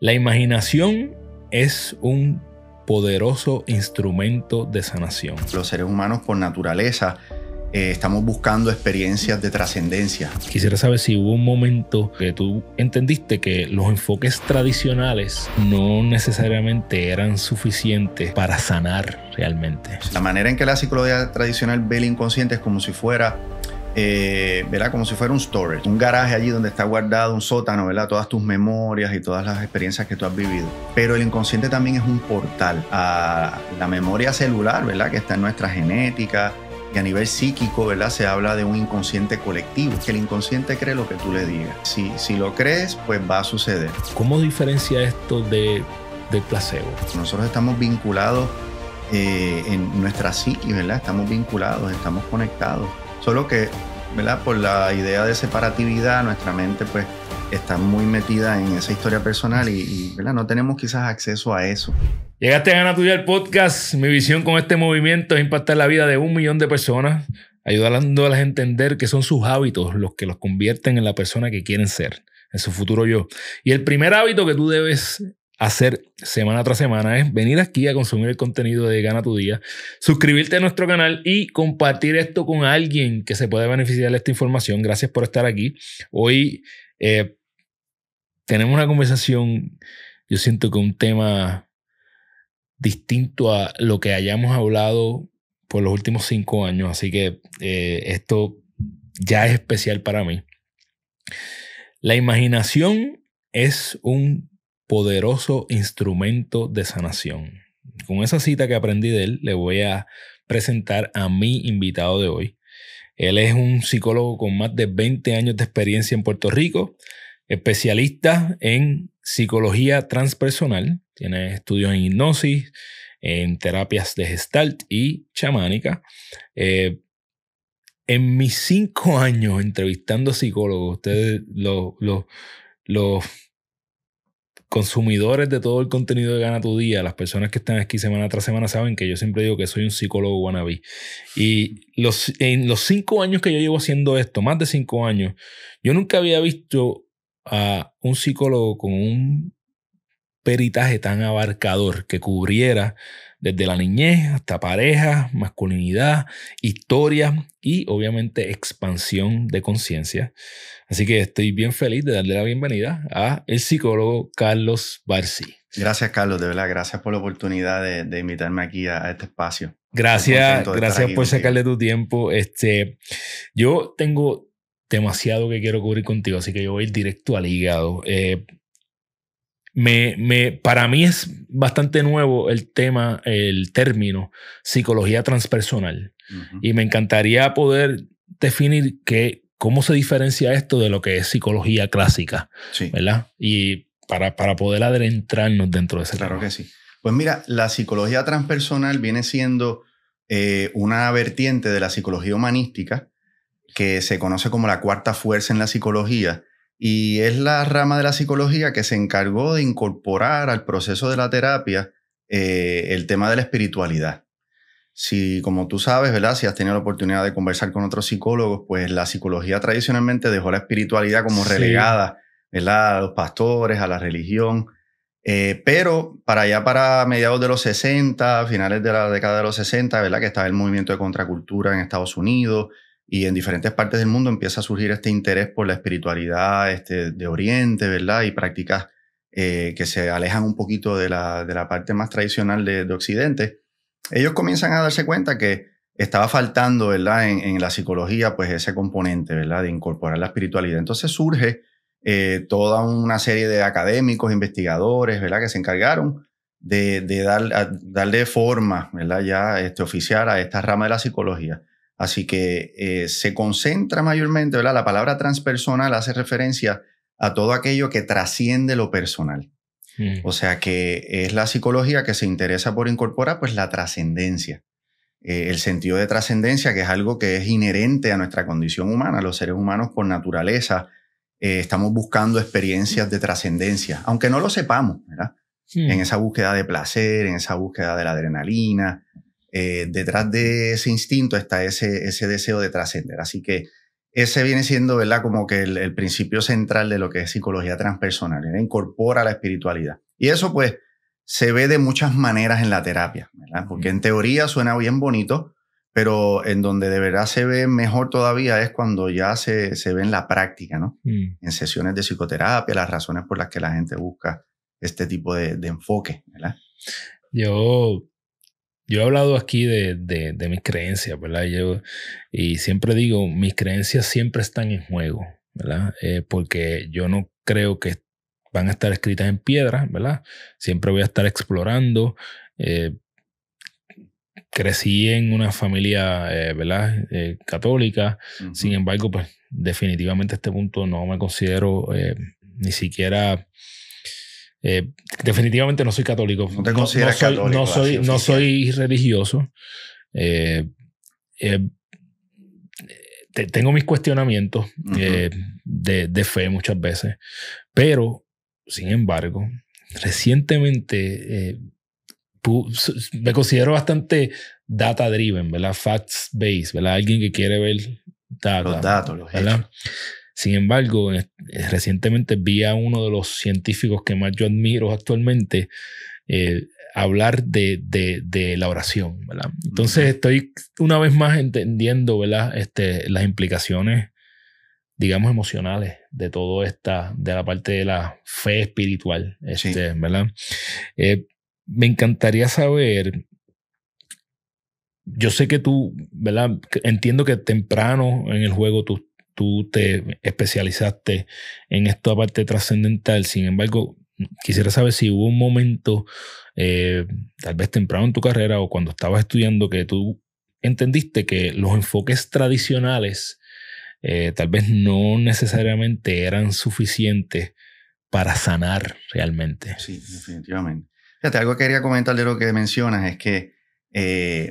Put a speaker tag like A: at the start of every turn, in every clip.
A: La imaginación es un poderoso instrumento de sanación.
B: Los seres humanos por naturaleza estamos buscando experiencias de trascendencia.
A: Quisiera saber si hubo un momento que tú entendiste que los enfoques tradicionales no necesariamente eran suficientes para sanar realmente.
B: La manera en que la psicología tradicional ve el inconsciente es como si fuera, ¿verdad? Como si fuera un storage, un garaje allí donde está guardado un sótano, ¿verdad? Todas tus memorias y todas las experiencias que tú has vivido. Pero el inconsciente también es un portal a la memoria celular, ¿verdad? Que está en nuestra genética. Y a nivel psíquico, ¿verdad? Se habla de un inconsciente colectivo, que el inconsciente cree lo que tú le digas. Si lo crees, pues va a suceder.
A: ¿Cómo diferencia esto del placebo?
B: Nosotros estamos vinculados en nuestra psique, ¿verdad? Estamos vinculados, estamos conectados. Solo que, ¿verdad? Por la idea de separatividad, nuestra mente pues está muy metida en esa historia personal y ¿verdad? No tenemos quizás acceso a eso.
A: Llegaste a Gana Tuya, el podcast. Mi visión con este movimiento es impactar la vida de 1 millón de personas, ayudándolas a entender que son sus hábitos los que los convierten en la persona que quieren ser, en su futuro yo. Y el primer hábito que tú debes hacer semana tras semana es venir aquí a consumir el contenido de Gana Tu Día, suscribirte a nuestro canal y compartir esto con alguien que se pueda beneficiar de esta información. Gracias por estar aquí. Hoy tenemos una conversación, yo siento que un tema distinto a lo que hayamos hablado por los últimos 5 años. Así que esto ya es especial para mí. La imaginación es un poderoso instrumento de sanación. Con esa cita que aprendí de él, le voy a presentar a mi invitado de hoy. Él es un psicólogo con más de 20 años de experiencia en Puerto Rico, especialista en psicología transpersonal. Tiene estudios en hipnosis, en terapias de Gestalt y chamánica. En mis 5 años entrevistando psicólogos, ustedes, los consumidores de todo el contenido de Gana Tu Día, las personas que están aquí semana tras semana, saben que yo siempre digo que soy un psicólogo wannabe. Y en los 5 años que yo llevo haciendo esto, más de 5 años, yo nunca había visto a un psicólogo con un peritaje tan abarcador que cubriera desde la niñez hasta pareja, masculinidad, historia y obviamente expansión de conciencia. Así que estoy bien feliz de darle la bienvenida a el psicólogo Carlos Barsi.
B: Gracias, Carlos, de verdad, gracias por la oportunidad de invitarme aquí a este espacio.
A: Gracias por sacarle tu tiempo. Yo tengo demasiado que quiero cubrir contigo, así que yo voy a ir directo al hígado. Para mí es bastante nuevo el término psicología transpersonal. Uh-huh. Y me encantaría poder definir cómo se diferencia esto de lo que es psicología clásica, sí, ¿verdad? Y para poder adentrarnos dentro de ese tema.
B: Claro que sí. Pues mira, la psicología transpersonal viene siendo una vertiente de la psicología humanística que se conoce como la cuarta fuerza en la psicología. Y es la rama de la psicología que se encargó de incorporar al proceso de la terapia el tema de la espiritualidad. Si, como tú sabes, ¿verdad? Si has tenido la oportunidad de conversar con otros psicólogos, pues la psicología tradicionalmente dejó la espiritualidad como relegada, ¿verdad? A los pastores, a la religión. Pero para mediados de los 60, finales de la década de los 60, ¿verdad? Que estaba el movimiento de contracultura en Estados Unidos. Y en diferentes partes del mundo empieza a surgir este interés por la espiritualidad de Oriente, ¿verdad? Y prácticas que se alejan un poquito de la parte más tradicional de Occidente. Ellos comienzan a darse cuenta que estaba faltando, ¿verdad? En la psicología, pues ese componente, ¿verdad? De incorporar la espiritualidad. Entonces surge toda una serie de académicos, investigadores, ¿verdad? Que se encargaron de darle forma, ¿verdad? Ya oficial a esta rama de la psicología. Así que se concentra mayormente, ¿verdad? La palabra transpersonal hace referencia a todo aquello que trasciende lo personal. O sea que es la psicología que se interesa por incorporar pues la trascendencia. El sentido de trascendencia, que es algo que es inherente a nuestra condición humana. Los seres humanos por naturaleza estamos buscando experiencias de trascendencia, aunque no lo sepamos, ¿verdad? En esa búsqueda de placer, en esa búsqueda de la adrenalina. Detrás de ese instinto está ese deseo de trascender. Así que ese viene siendo, ¿verdad?, como que el principio central de lo que es psicología transpersonal, ¿verdad? Incorpora la espiritualidad. Y eso pues se ve de muchas maneras en la terapia, ¿verdad? Porque en teoría suena bien bonito, pero en donde de verdad se ve mejor todavía es cuando ya se ve en la práctica, ¿no? En sesiones de psicoterapia, las razones por las que la gente busca este tipo de enfoque, ¿verdad?
A: Yo he hablado aquí de mis creencias, ¿verdad? Y siempre digo, mis creencias siempre están en juego, ¿verdad? Porque yo no creo que van a estar escritas en piedra, ¿verdad? Siempre voy a estar explorando. Crecí en una familia, ¿verdad? Católica. Sin embargo, pues definitivamente a este punto no me considero ni siquiera... definitivamente no soy católico.
B: No te consideras católico.
A: No soy religioso. Tengo mis cuestionamientos de fe muchas veces, pero sin embargo, recientemente me considero bastante data driven, ¿verdad? Facts based, ¿verdad? Alguien que quiere ver
B: los datos, los
A: ¿verdad?
B: hechos.
A: Sin embargo, recientemente vi a uno de los científicos que más yo admiro actualmente hablar de la oración, ¿verdad? Entonces estoy una vez más entendiendo, ¿verdad? Las implicaciones, digamos, emocionales de todo de la parte de la fe espiritual,
B: Sí.
A: ¿verdad? Me encantaría saber, yo sé que tú, ¿verdad? Entiendo que temprano en el juego tú te especializaste en esta parte trascendental. Sin embargo, quisiera saber si hubo un momento, tal vez temprano en tu carrera o cuando estabas estudiando, que tú entendiste que los enfoques tradicionales tal vez no necesariamente eran suficientes para sanar realmente.
B: Sí, definitivamente. Fíjate, algo que quería comentar de lo que mencionas es que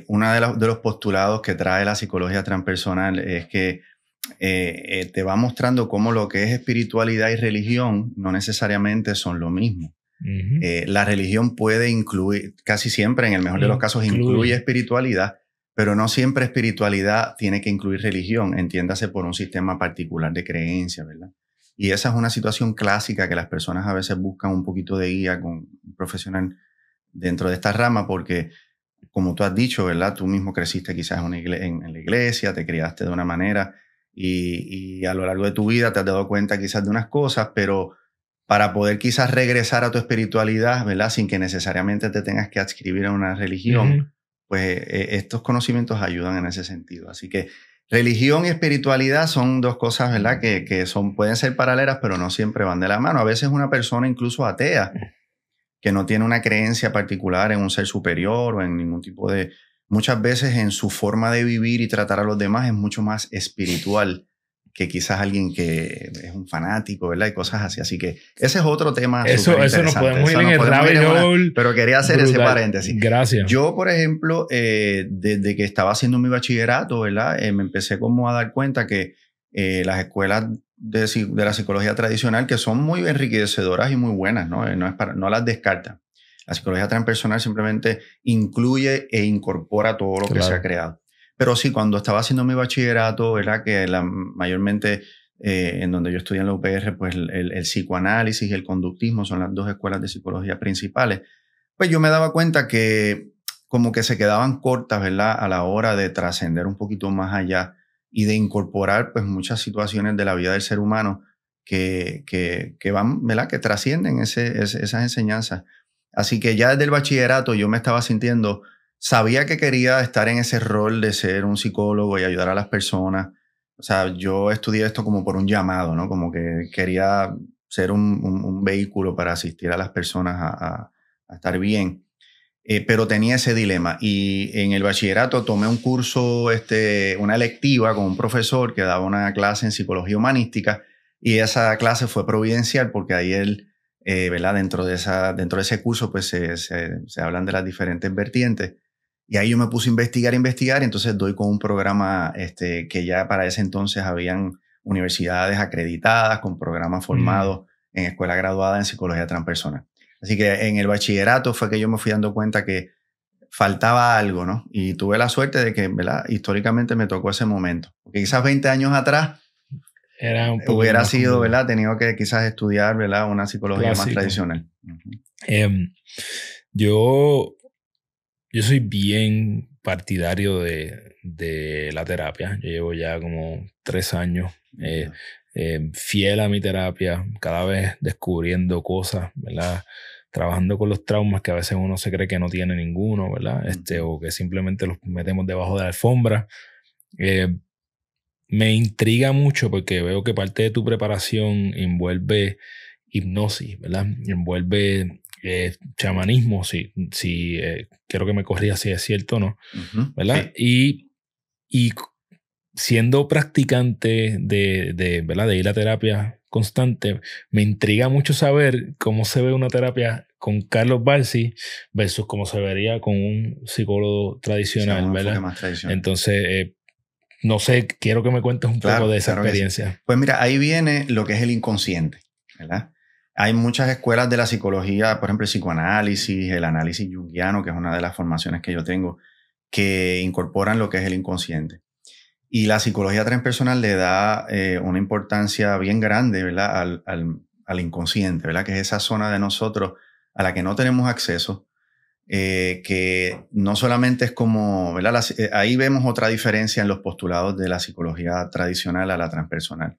B: uno de los postulados que trae la psicología transpersonal es que te va mostrando cómo lo que es espiritualidad y religión no necesariamente son lo mismo. La religión puede incluir, casi siempre, en el mejor de los casos, incluye espiritualidad, pero no siempre espiritualidad tiene que incluir religión, entiéndase por un sistema particular de creencias, ¿verdad? Y esa es una situación clásica que las personas a veces buscan un poquito de guía con un profesional dentro de esta rama, porque como tú has dicho, ¿verdad? Tú mismo creciste quizás en la iglesia, te criaste de una manera y a lo largo de tu vida te has dado cuenta quizás de unas cosas, pero para poder quizás regresar a tu espiritualidad, ¿verdad? Sin que necesariamente te tengas que adscribir a una religión, pues estos conocimientos ayudan en ese sentido. Así que religión y espiritualidad son dos cosas, ¿verdad? Que pueden ser paralelas, pero no siempre van de la mano. A veces una persona incluso atea, que no tiene una creencia particular en un ser superior o en ningún tipo de... Muchas veces en su forma de vivir y tratar a los demás es mucho más espiritual que quizás alguien que es un fanático, ¿verdad? Y cosas así. Así que ese es otro tema.
A: Eso nos podemos ir en el rabbit hole.
B: Pero quería hacer ese paréntesis.
A: Gracias.
B: Yo, por ejemplo, desde que estaba haciendo mi bachillerato, ¿verdad? Me empecé como a dar cuenta que las escuelas de la psicología tradicional, que son muy enriquecedoras y muy buenas, ¿no? No las descartan. La psicología transpersonal simplemente incluye e incorpora todo lo que se ha creado. Pero sí, cuando estaba haciendo mi bachillerato, ¿verdad? Que mayormente en donde yo estudié en la UPR, pues el psicoanálisis y el conductismo son las dos escuelas de psicología principales. Pues yo me daba cuenta que como que se quedaban cortas, ¿verdad? A la hora de trascender un poquito más allá y de incorporar pues muchas situaciones de la vida del ser humano que van, ¿verdad? Que trascienden esas enseñanzas. Así que ya desde el bachillerato yo me estaba sintiendo, sabía que quería estar en ese rol de ser un psicólogo y ayudar a las personas. O sea, yo estudié esto como por un llamado, ¿no? Como que quería ser un vehículo para asistir a las personas a estar bien. Pero tenía ese dilema y en el bachillerato tomé un curso, una electiva con un profesor que daba una clase en psicología humanística y esa clase fue providencial porque ahí él, ¿verdad? Dentro de ese curso pues se hablan de las diferentes vertientes y ahí yo me puse a investigar y entonces doy con un programa que ya para ese entonces habían universidades acreditadas con programas formados en escuela graduada en psicología transpersonal. Así que en el bachillerato fue que yo me fui dando cuenta que faltaba algo, ¿no? Y tuve la suerte de que, ¿verdad? Históricamente me tocó ese momento. Porque quizás 20 años atrás
A: era un poco
B: hubiera
A: más
B: sido,
A: como
B: ¿verdad? Tenido que quizás estudiar, ¿verdad? Una psicología más
A: clásico.
B: tradicional.
A: Yo soy bien partidario de la terapia. Yo llevo ya como 3 años fiel a mi terapia, cada vez descubriendo cosas, ¿verdad? Trabajando con los traumas que a veces uno se cree que no tiene ninguno, ¿verdad? O que simplemente los metemos debajo de la alfombra. Me intriga mucho porque veo que parte de tu preparación envuelve hipnosis, ¿verdad? Envuelve chamanismo, si quiero que me corrija si es cierto o no, ¿verdad?
B: Sí.
A: Y siendo practicante ¿verdad? De ir a terapia constante, me intriga mucho saber cómo se ve una terapia con Carlos Balsi versus cómo se vería con un psicólogo tradicional, ¿verdad?
B: Más tradicional.
A: Entonces, no sé, quiero que me cuentes un poco de esa experiencia.
B: Sí. Pues mira, ahí viene lo que es el inconsciente, ¿verdad? Hay muchas escuelas de la psicología, por ejemplo, el psicoanálisis, el análisis junguiano, que es una de las formaciones que yo tengo, que incorporan lo que es el inconsciente. Y la psicología transpersonal le da una importancia bien grande, ¿verdad? Al inconsciente, ¿verdad? Que es esa zona de nosotros a la que no tenemos acceso, que no solamente es como, ¿verdad? Ahí vemos otra diferencia en los postulados de la psicología tradicional a la transpersonal.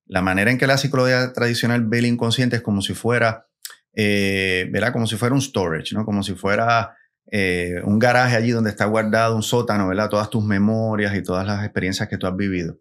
B: La manera en que la psicología tradicional ve el inconsciente es como si fuera, ¿verdad? Como si fuera un storage, ¿no? Como si fuera un garaje allí donde está guardado un sótano, ¿verdad? Todas tus memorias y todas las experiencias que tú has vivido.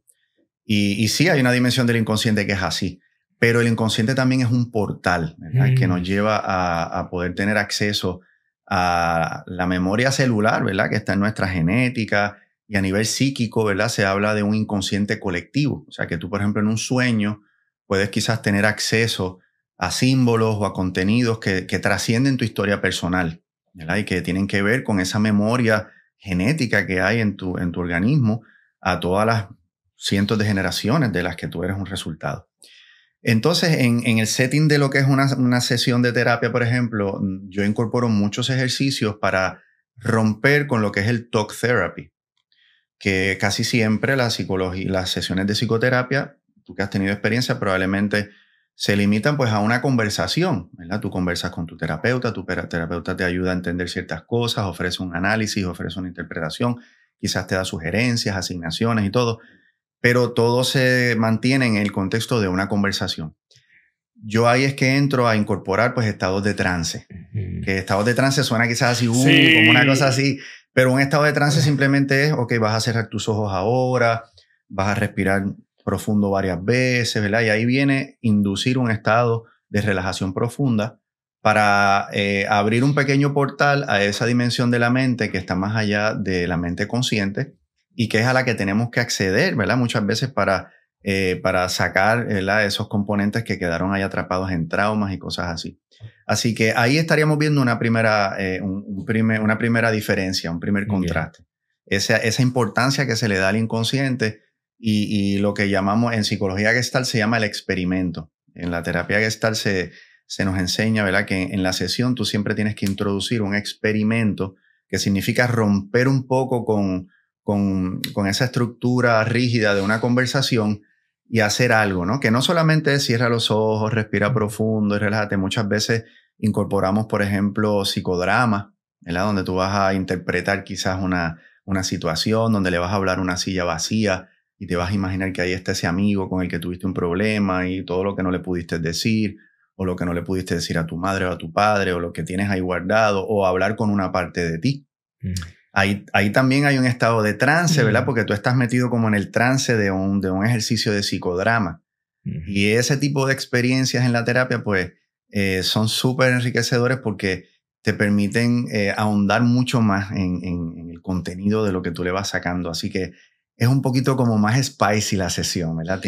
B: Y sí, hay una dimensión del inconsciente que es así, pero el inconsciente también es un portal, ¿verdad? Que nos lleva a poder tener acceso a la memoria celular, ¿verdad? Que está en nuestra genética, y a nivel psíquico, ¿verdad? Se habla de un inconsciente colectivo. O sea, que tú, por ejemplo, en un sueño puedes quizás tener acceso a símbolos o a contenidos que trascienden tu historia personal, ¿verdad? Y que tienen que ver con esa memoria genética que hay en tu organismo a todas las cientos de generaciones de las que tú eres un resultado. Entonces, en el setting de lo que es una sesión de terapia, por ejemplo, yo incorporo muchos ejercicios para romper con lo que es el talk therapy, que casi siempre la psicología, las sesiones de psicoterapia, tú que has tenido experiencia, probablemente se limitan pues a una conversación, ¿verdad? Tú conversas con tu terapeuta te ayuda a entender ciertas cosas, ofrece un análisis, ofrece una interpretación, quizás te da sugerencias, asignaciones y todo, pero todo se mantiene en el contexto de una conversación. Yo ahí es que entro a incorporar pues estados de trance, que estados de trance suena quizás así,
A: sí,
B: como una cosa así, pero un estado de trance simplemente es, ok, vas a cerrar tus ojos ahora, vas a respirar profundo varias veces, ¿verdad? Y ahí viene inducir un estado de relajación profunda para abrir un pequeño portal a esa dimensión de la mente que está más allá de la mente consciente y que es a la que tenemos que acceder, ¿verdad? Muchas veces para sacar, ¿verdad? Esos componentes que quedaron ahí atrapados en traumas y cosas así. Así que ahí estaríamos viendo una primera diferencia, un primer contraste. Esa importancia que se le da al inconsciente y lo que llamamos en psicología Gestalt se llama el experimento. En la terapia Gestalt se nos enseña, ¿verdad? Que en la sesión tú siempre tienes que introducir un experimento que significa romper un poco con esa estructura rígida de una conversación y hacer algo, ¿no? Que no solamente es cierra los ojos, respira profundo y relájate. Muchas veces incorporamos, por ejemplo, psicodrama, ¿verdad? Donde tú vas a interpretar quizás una situación, donde le vas a hablar a una silla vacía y te vas a imaginar que ahí está ese amigo con el que tuviste un problema y todo lo que no le pudiste decir, o lo que no le pudiste decir a tu madre o a tu padre, o lo que tienes ahí guardado, o hablar con una parte de ti. Ahí también hay un estado de trance, ¿verdad? Porque tú estás metido como en el trance de un ejercicio de psicodrama. Y ese tipo de experiencias en la terapia, pues, son súper enriquecedores porque te permiten ahondar mucho más en el contenido de lo que tú le vas sacando. Así que es un poquito como más spicy la sesión, ¿verdad?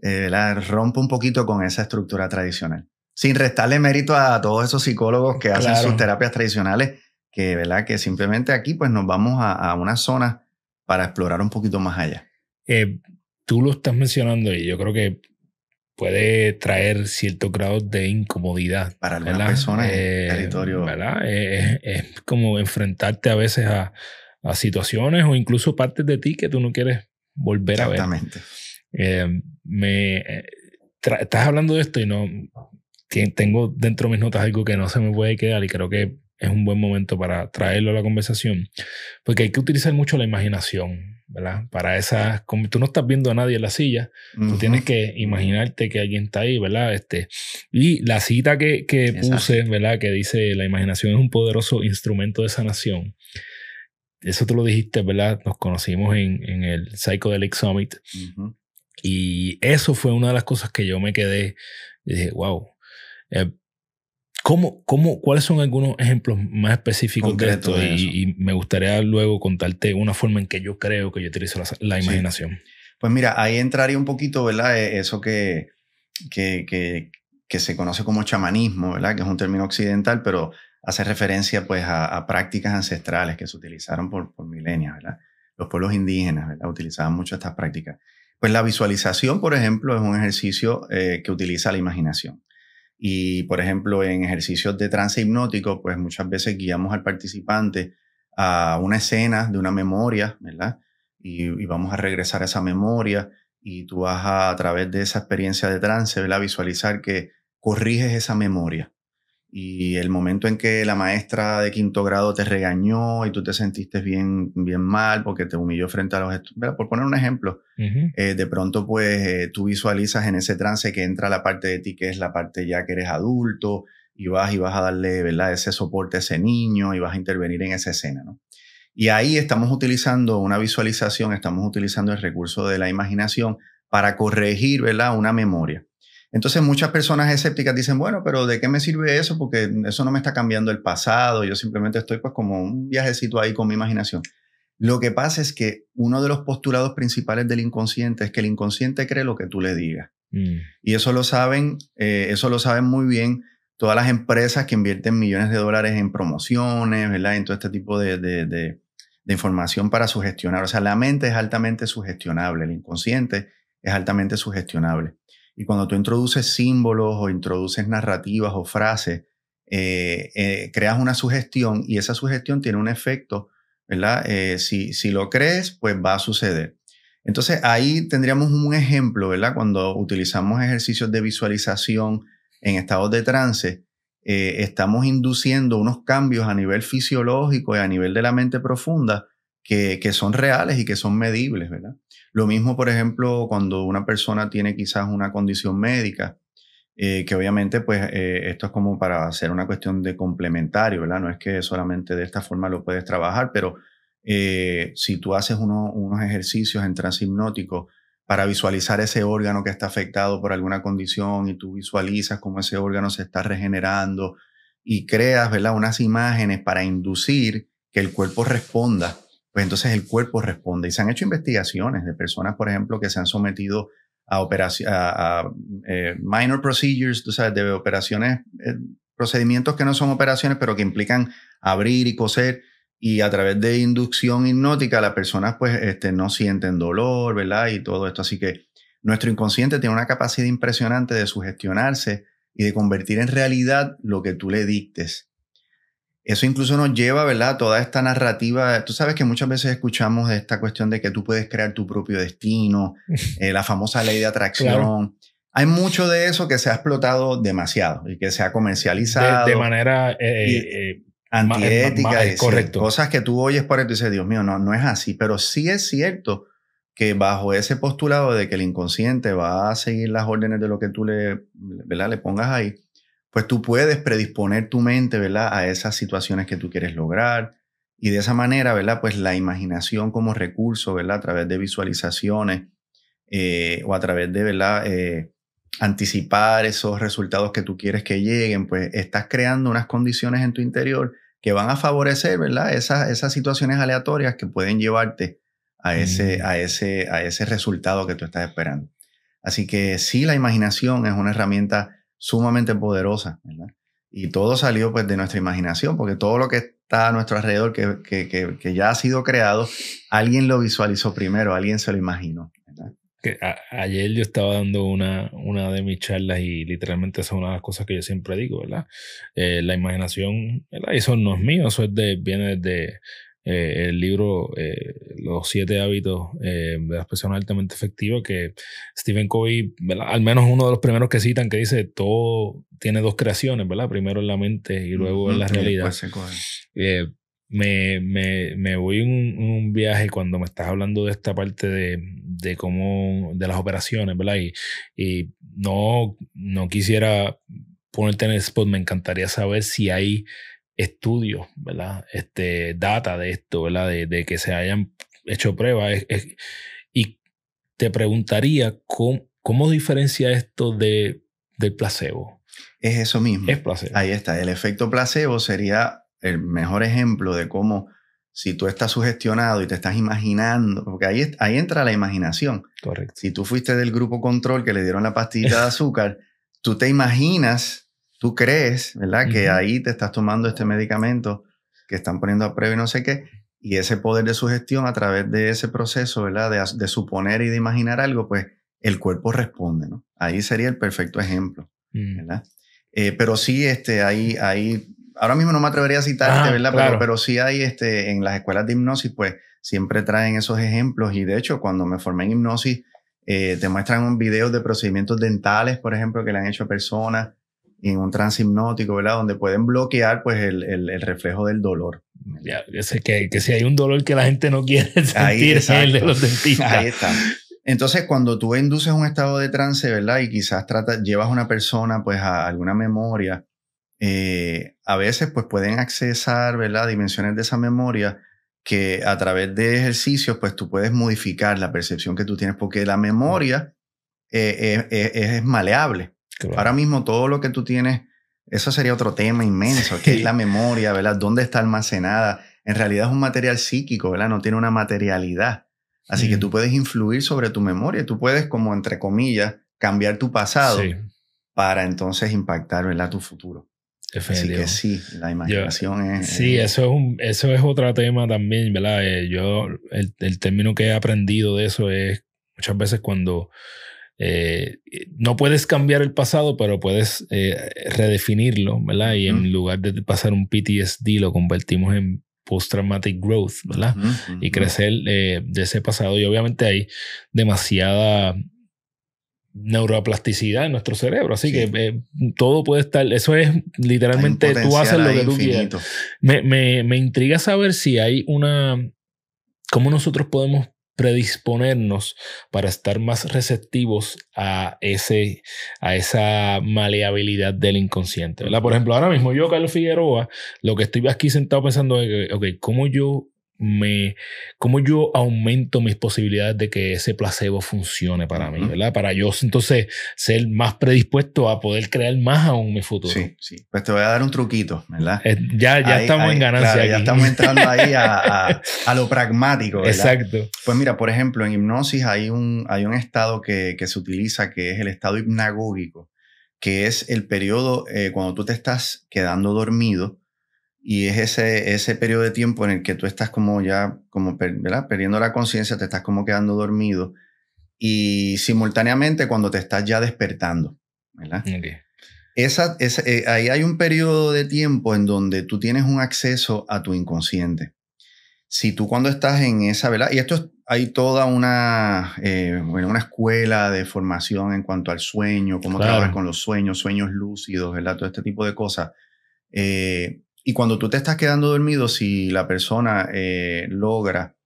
B: ¿verdad? Rompe un poquito con esa estructura tradicional. Sin restarle mérito a todos esos psicólogos que hacen sus terapias tradicionales, que, ¿verdad? Que simplemente aquí pues nos vamos a una zona para explorar un poquito más allá.
A: Tú lo estás mencionando y yo creo que puede traer ciertos grados de incomodidad.
B: Para algunas personas en territorio.
A: ¿Verdad? Es como enfrentarte a veces a situaciones o incluso partes de ti que tú no quieres volver a ver.
B: Exactamente.
A: Estás hablando de esto y no tengo dentro de mis notas algo que no se me puede quedar y creo que es un buen momento para traerlo a la conversación, porque hay que utilizar mucho la imaginación, ¿verdad? Para esas, como tú no estás viendo a nadie en la silla, tú tienes que imaginarte que alguien está ahí, ¿verdad? Y la cita que puse, ¿verdad? Que dice, la imaginación es un poderoso instrumento de sanación. Eso tú lo dijiste, ¿verdad? Nos conocimos en el Psychedelic Summit. Y eso fue una de las cosas que yo me quedé y dije, wow. ¿Cuáles son algunos ejemplos más específicos concreto de esto? Y me gustaría luego contarte una forma en que yo creo que yo utilizo la imaginación.
B: Sí. Pues mira, ahí entraría un poquito, ¿verdad? Eso que se conoce como chamanismo, ¿verdad? Que es un término occidental, pero hace referencia pues a prácticas ancestrales que se utilizaron por milenios, ¿verdad? Los pueblos indígenas, ¿verdad? Utilizaban mucho estas prácticas. Pues la visualización, por ejemplo, es un ejercicio que utiliza la imaginación. Y, por ejemplo, en ejercicios de trance hipnótico, pues muchas veces guiamos al participante a una escena de una memoria, ¿verdad? Y vamos a regresar a esa memoria y tú vas a través de esa experiencia de trance, ¿verdad? Visualizar que corriges esa memoria. Y el momento en que la maestra de 5º grado te regañó y tú te sentiste bien mal porque te humilló frente a los estudiantes, por poner un ejemplo, de pronto pues tú visualizas en ese trance que entra la parte de ti que es la parte ya que eres adulto y vas a darle, ¿verdad? Ese soporte a ese niño y vas a intervenir en esa escena, ¿no? Y ahí estamos utilizando una visualización, estamos utilizando el recurso de la imaginación para corregir, ¿verdad? Una memoria. Entonces muchas personas escépticas dicen, bueno, pero ¿de qué me sirve eso? Porque eso no me está cambiando el pasado, yo simplemente estoy pues como un viajecito ahí con mi imaginación. Lo que pasa es que uno de los postulados principales del inconsciente es que el inconsciente cree lo que tú le digas. Y eso lo saben muy bien todas las empresas que invierten millones de dólares en promociones, ¿verdad? En todo este tipo de información para sugestionar. O sea, la mente es altamente sugestionable, el inconsciente es altamente sugestionable. Y cuando tú introduces símbolos o introduces narrativas o frases, creas una sugestión y esa sugestión tiene un efecto, ¿verdad? Si lo crees, pues va a suceder. Entonces ahí tendríamos un ejemplo, ¿verdad? Cuando utilizamos ejercicios de visualización en estados de trance, estamos induciendo unos cambios a nivel fisiológico y a nivel de la mente profunda que son reales y que son medibles, ¿verdad? Lo mismo, por ejemplo, cuando una persona tiene quizás una condición médica, que obviamente pues esto es como para hacer una cuestión de complementario, ¿verdad? No es que solamente de esta forma lo puedes trabajar, pero si tú haces unos ejercicios en trance hipnótico para visualizar ese órgano que está afectado por alguna condición y tú visualizas cómo ese órgano se está regenerando y creas, ¿verdad? Unas imágenes para inducir que el cuerpo responda, pues entonces el cuerpo responde. Y se han hecho investigaciones de personas, por ejemplo, que se han sometido a minor procedures, tú sabes, de operaciones, procedimientos que no son operaciones, pero que implican abrir y coser. Y a través de inducción hipnótica, las personas pues no sienten dolor, ¿verdad? Y todo esto. Así que nuestro inconsciente tiene una capacidad impresionante de sugestionarse y de convertir en realidad lo que tú le dictes. Eso incluso nos lleva, ¿verdad? Toda esta narrativa. Tú sabes que muchas veces escuchamos de esta cuestión de que tú puedes crear tu propio destino, la famosa ley de atracción. Claro. Hay mucho de eso que se ha explotado demasiado y que se ha comercializado.
A: De manera
B: antiética.
A: Correcto.
B: Cosas que tú oyes por esto y dices, Dios mío, no es así. Pero sí es cierto que bajo ese postulado de que el inconsciente va a seguir las órdenes de lo que tú ¿verdad? Le pongas ahí, pues tú puedes predisponer tu mente, ¿verdad? A esas situaciones que tú quieres lograr. Y de esa manera, ¿verdad? Pues la imaginación como recurso, ¿verdad? A través de visualizaciones o a través de, ¿verdad? Anticipar esos resultados que tú quieres que lleguen, pues estás creando unas condiciones en tu interior que van a favorecer, ¿verdad? Esas situaciones aleatorias que pueden llevarte a ese resultado que tú estás esperando. Así que sí, la imaginación es una herramienta sumamente poderosa, ¿verdad? Y todo salió pues de nuestra imaginación, porque todo lo que está a nuestro alrededor que ya ha sido creado, alguien lo visualizó primero, alguien se lo imaginó, ¿verdad?
A: Ayer yo estaba dando una de mis charlas y literalmente esa es una de las cosas que yo siempre digo, ¿verdad? La imaginación, ¿verdad? Eso no es mío, eso viene el libro Los 7 hábitos de las personas altamente efectivas, que Stephen Covey, ¿verdad? Al menos uno de los primeros que citan, que dice todo tiene dos creaciones, ¿verdad? Primero en la mente y luego en la realidad. Me voy en un viaje cuando me estás hablando de esta parte de cómo, de las operaciones, ¿verdad? Y no quisiera ponerte en el spot, me encantaría saber si hay estudios, ¿verdad? Data de esto, ¿verdad? De que se hayan hecho pruebas. Y te preguntaría, ¿cómo diferencia esto del placebo?
B: Es eso mismo.
A: Es placebo.
B: Ahí está. El efecto placebo sería el mejor ejemplo de cómo, si tú estás sugestionado y te estás imaginando, porque ahí entra la imaginación.
A: Correcto.
B: Si tú fuiste del grupo control que le dieron la pastillita de azúcar, tú te imaginas, tú crees, ¿verdad? Que ahí te estás tomando este medicamento que están poniendo a prueba y no sé qué, y ese poder de sugestión a través de ese proceso, ¿verdad? De suponer y de imaginar algo, pues el cuerpo responde, ¿no? Ahí sería el perfecto ejemplo, ¿verdad? Pero sí, hay ahora mismo no me atrevería a citarte, ¿verdad?
A: Claro.
B: Pero sí hay en las escuelas de hipnosis, pues siempre traen esos ejemplos. Y de hecho, cuando me formé en hipnosis, te muestran videos de procedimientos dentales, por ejemplo, que le han hecho a personas en un trance hipnótico, ¿verdad? Donde pueden bloquear pues el reflejo del dolor.
A: Ya, que si hay un dolor que la gente no quiere sentir, es el de los dentistas.
B: Ahí está. Entonces, cuando tú induces un estado de trance, ¿verdad? Y quizás llevas a una persona pues a alguna memoria, a veces pues pueden accesar, ¿verdad? Dimensiones de esa memoria que a través de ejercicios pues tú puedes modificar la percepción que tú tienes, porque la memoria es maleable. Claro. Ahora mismo todo lo que tú tienes, eso sería otro tema inmenso, que es la memoria, ¿verdad? ¿Dónde está almacenada? En realidad es un material psíquico, ¿verdad? No tiene una materialidad. Así que tú puedes influir sobre tu memoria, tú puedes, como entre comillas, cambiar tu pasado para entonces impactar, ¿verdad? Tu futuro. Así que sí, la imaginación es...
A: Sí, eso es otro tema también, ¿verdad? El término que he aprendido de eso es muchas veces cuando no puedes cambiar el pasado, pero puedes redefinirlo, ¿verdad? Y en lugar de pasar un PTSD, lo convertimos en post-traumatic growth, ¿verdad? Y crecer de ese pasado. Y obviamente hay demasiada neuroplasticidad en nuestro cerebro, así que todo puede estar, eso es literalmente tú haces lo que tú quieras. Me intriga saber si hay cómo nosotros podemos predisponernos para estar más receptivos a esa maleabilidad del inconsciente, ¿verdad? Por ejemplo, ahora mismo yo, Carlos Figueroa, lo que estoy aquí sentado pensando es que, ok, ¿cómo yo aumento mis posibilidades de que ese placebo funcione para mí, ¿verdad? Para yo entonces ser más predispuesto a poder crear más aún mi futuro.
B: Sí. Pues te voy a dar un truquito, ¿verdad?
A: Ya estamos en ganancia, claro,
B: aquí. Ya estamos entrando ahí a lo pragmático, ¿verdad?
A: Exacto.
B: Pues mira, por ejemplo, en hipnosis hay un estado que se utiliza, que es el estado hipnagógico, que es el periodo cuando tú te estás quedando dormido. Y es ese periodo de tiempo en el que tú estás ¿verdad? Perdiendo la conciencia, te estás como quedando dormido y simultáneamente cuando te estás ya despertando, ¿verdad? Okay. Ahí hay un periodo de tiempo en donde tú tienes un acceso a tu inconsciente. Si tú cuando estás en esa, ¿verdad? Y hay toda una escuela de formación en cuanto al sueño, cómo trabajar con los sueños lúcidos, ¿verdad? Todo este tipo de cosas. Y cuando tú te estás quedando dormido, si la persona logra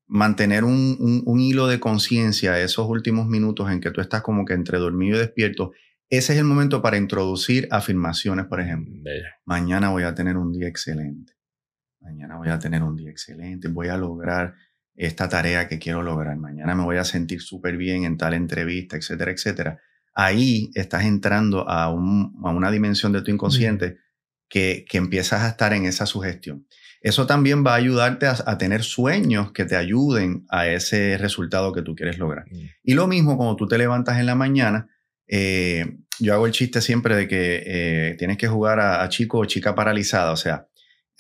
B: mantener un hilo de conciencia esos últimos minutos en que tú estás como que entre dormido y despierto, ese es el momento para introducir afirmaciones, por ejemplo. Mañana voy a tener un día excelente. Mañana voy a tener un día excelente. Voy a lograr esta tarea que quiero lograr. Mañana me voy a sentir súper bien en tal entrevista, etcétera, etcétera. Ahí estás entrando a una dimensión de tu inconsciente que empiezas a estar en esa sugestión. Eso también va a ayudarte a tener sueños que te ayuden a ese resultado que tú quieres lograr. Y lo mismo cuando tú te levantas en la mañana, yo hago el chiste siempre de que tienes que jugar a chico o chica paralizada. O sea,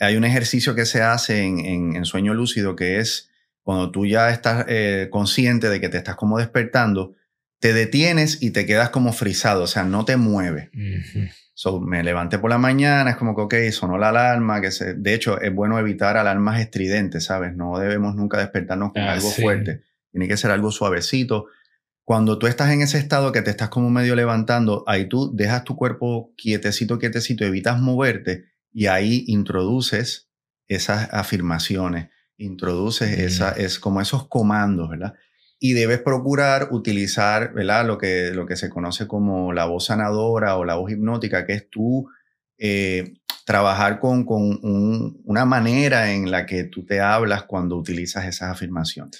B: hay un ejercicio que se hace en sueño lúcido que es cuando tú ya estás consciente de que te estás como despertando, te detienes y te quedas como frisado, o sea, no te mueves. So, me levanté por la mañana, es como que, ok, sonó la alarma. De hecho, es bueno evitar alarmas estridentes, ¿sabes? No debemos nunca despertarnos con algo fuerte. Tiene que ser algo suavecito. Cuando tú estás en ese estado que te estás como medio levantando, ahí tú dejas tu cuerpo quietecito, evitas moverte y ahí introduces esas afirmaciones, introduces es como esos comandos, ¿verdad? Y debes procurar utilizar, ¿verdad? Lo que se conoce como la voz sanadora o la voz hipnótica, que es tú trabajar con una manera en la que tú te hablas cuando utilizas esas afirmaciones.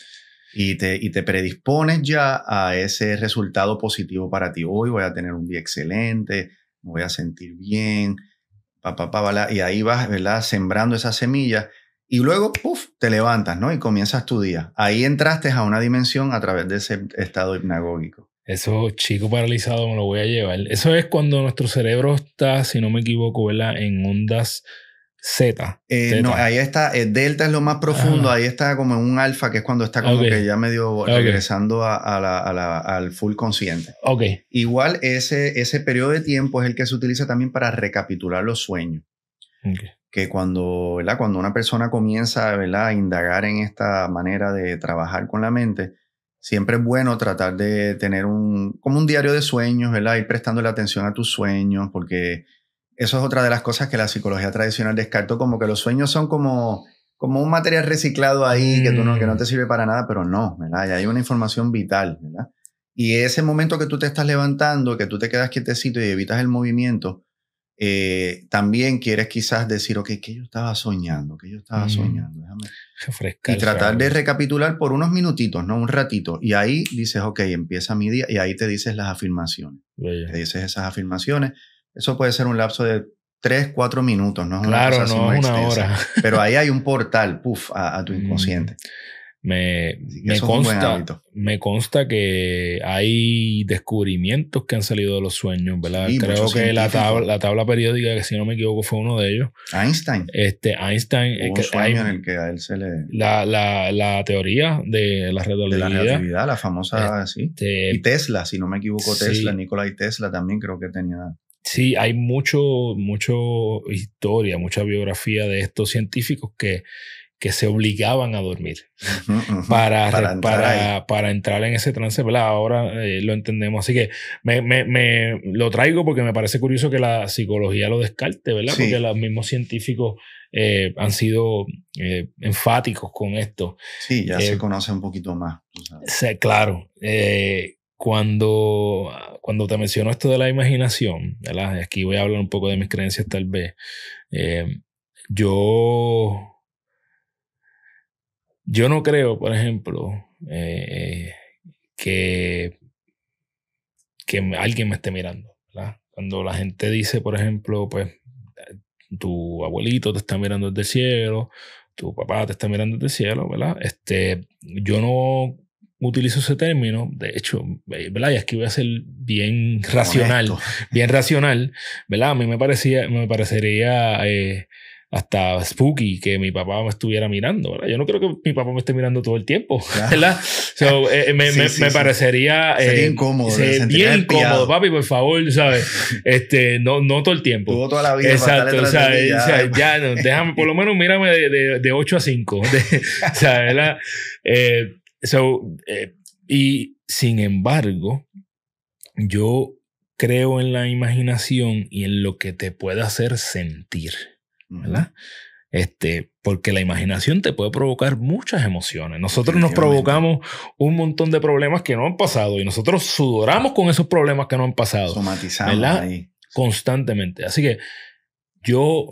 B: Y te predispones ya a ese resultado positivo para ti. Hoy voy a tener un día excelente, me voy a sentir bien, y ahí vas, ¿verdad? Sembrando esas semillas. Y luego, te levantas, ¿no? Y comienzas tu día. Ahí entraste a una dimensión a través de ese estado hipnagógico.
A: Eso, chico paralizado, me lo voy a llevar. Eso es cuando nuestro cerebro está, si no me equivoco, ¿verdad? En ondas Z.
B: No, ahí está. Delta es lo más profundo. Ahí está como en un alfa, que es cuando está como que ya medio regresando al full consciente. Igual ese periodo de tiempo es el que se utiliza también para recapitular los sueños. Que cuando una persona comienza, ¿verdad?, a indagar en esta manera de trabajar con la mente, siempre es bueno tratar de tener como un diario de sueños, ¿verdad? Ir prestándole atención a tus sueños, porque eso es otra de las cosas que la psicología tradicional descartó, como que los sueños son como un material reciclado ahí que no te sirve para nada, pero no, ¿verdad? Y hay una información vital, ¿verdad? Y ese momento que tú te estás levantando, que tú te quedas quietecito y evitas el movimiento, también quieres quizás decir, ok, ¿qué yo estaba soñando? Déjame refrescar. Y tratar de recapitular por unos minutitos, ¿no? Un ratito. Y ahí dices, ok, empieza mi día. Y ahí te dices las afirmaciones. Te dices esas afirmaciones. Eso puede ser un lapso de 3-4 minutos, no es una cosa así muy extensa. Hora. Pero ahí hay un portal, a tu inconsciente.
A: Me consta que hay descubrimientos que han salido de los sueños, ¿verdad?
B: Sí,
A: creo que la tabla periódica, que si no me equivoco fue uno de ellos.
B: Einstein.
A: Hubo
B: un sueño en el que a él se le...
A: La teoría de la relatividad.
B: La famosa, sí. Y Tesla, si no me equivoco, Tesla, Nikola Tesla también creo que tenía...
A: Sí, hay mucho historia, mucha biografía de estos científicos que se obligaban a dormir para entrar en ese trance, ¿verdad? Ahora lo entendemos. Así que me lo traigo porque me parece curioso que la psicología lo descarte, ¿verdad? Sí. Porque los mismos científicos han sido enfáticos con esto.
B: Sí, ya se conoce un poquito más.
A: Claro. Cuando te menciono esto de la imaginación, ¿verdad? Aquí voy a hablar un poco de mis creencias tal vez. Yo no creo, por ejemplo, que alguien me esté mirando, ¿verdad? Cuando la gente dice, por ejemplo, pues tu abuelito te está mirando desde el cielo, tu papá te está mirando desde el cielo, ¿verdad? Yo no utilizo ese término, de hecho, ¿verdad? Y aquí voy a ser bien racional, ¿verdad? A mí me parecería hasta spooky que mi papá me estuviera mirando, ¿verdad? Yo no creo que mi papá me esté mirando todo el tiempo, ¿verdad? So, me parecería...
B: Sería incómodo.
A: Bien incómodo, papi, por favor, ¿sabes? No todo el tiempo.
B: Tuvo toda la vida.
A: Exacto, ya no, déjame, por lo menos mírame de 8 a 5, o sea, ¿verdad? Y sin embargo, yo creo en la imaginación y en lo que te puede hacer sentir, ¿verdad? Porque la imaginación te puede provocar muchas emociones. Nosotros nos provocamos un montón de problemas que no han pasado y nosotros sudoramos con esos problemas que no han pasado.
B: Somatizamos, ¿verdad? Ahí.
A: Constantemente. Así que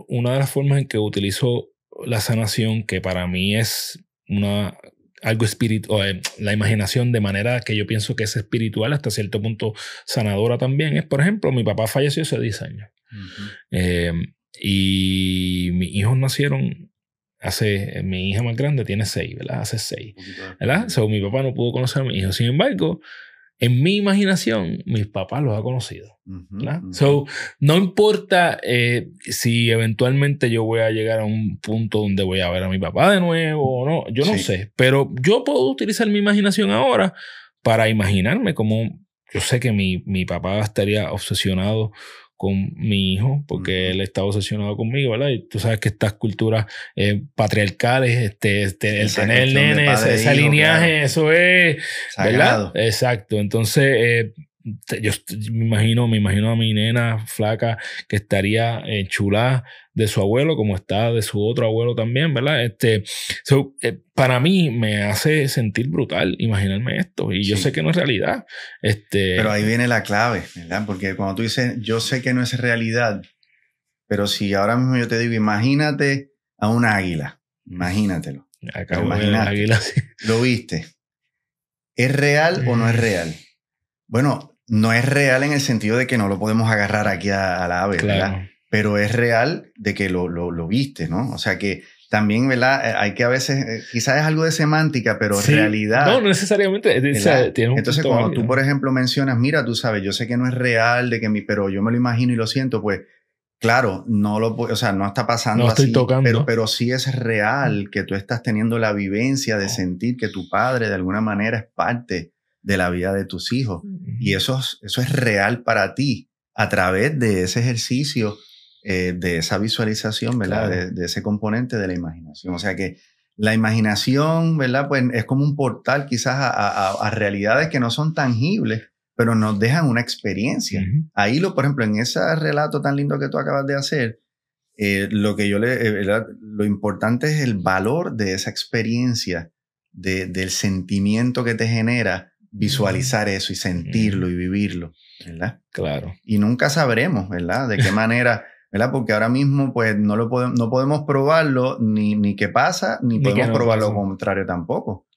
A: una de las formas en que utilizo la sanación, que para mí es algo espiritual, la imaginación de manera que yo pienso que es espiritual, hasta cierto punto sanadora también, es, por ejemplo, mi papá falleció hace 10 años. Y mis hijos nacieron mi hija más grande tiene 6, ¿verdad? Hace 6, ¿verdad? Mi papá no pudo conocer a mi hijo. Sin embargo, en mi imaginación, mis papás los ha conocido, ¿verdad? No importa si eventualmente yo voy a llegar a un punto donde voy a ver a mi papá de nuevo o no, yo no sé, pero yo puedo utilizar mi imaginación ahora para imaginarme cómo yo sé que mi papá estaría obsesionado con mi hijo, porque él está obsesionado conmigo, ¿verdad? Y tú sabes que estas culturas patriarcales, el tener el nene, ese lineaje, claro. Eso es sagrado, ¿verdad? Exacto. Entonces, yo me imagino a mi nena flaca que estaría chulada de su abuelo, como está de su otro abuelo también, ¿verdad? Para mí me hace sentir brutal imaginarme esto, y yo sé que no es realidad.
B: Pero ahí viene la clave, ¿verdad? Porque cuando tú dices, yo sé que no es realidad, pero si ahora mismo yo te digo, imagínate a un águila, imagínatelo.
A: Acabo de ver el águila. Sí.
B: ¿Lo viste? ¿Es real o no es real? Bueno, no es real en el sentido de que no lo podemos agarrar aquí al ave, claro. ¿Verdad? Pero es real de que lo viste, ¿no? O sea que también, ¿verdad? Hay que a veces, quizás es algo de semántica, pero sí, realidad.
A: No necesariamente.
B: Entonces, cuando tú, por ejemplo, mencionas, mira, tú sabes, yo sé que no es real, pero yo me lo imagino y lo siento, pues, claro, no está pasando
A: no estoy
B: así,
A: tocando.
B: Pero sí es real que tú estás teniendo la vivencia de sentir que tu padre de alguna manera es parte de la vida de tus hijos. Y eso es real para ti a través de ese ejercicio, de esa visualización, ¿verdad? Claro. De ese componente de la imaginación. O sea que la imaginación, ¿verdad? Pues es como un portal quizás a realidades que no son tangibles, pero nos dejan una experiencia. Ahí, por ejemplo, en ese relato tan lindo que tú acabas de hacer, lo importante es el valor de esa experiencia, del sentimiento que te genera visualizar eso y sentirlo y vivirlo, ¿verdad?
A: Claro.
B: Y nunca sabremos, ¿verdad? De qué manera, ¿verdad? Porque ahora mismo pues no podemos probarlo ni qué pasa, ni podemos probar lo contrario tampoco.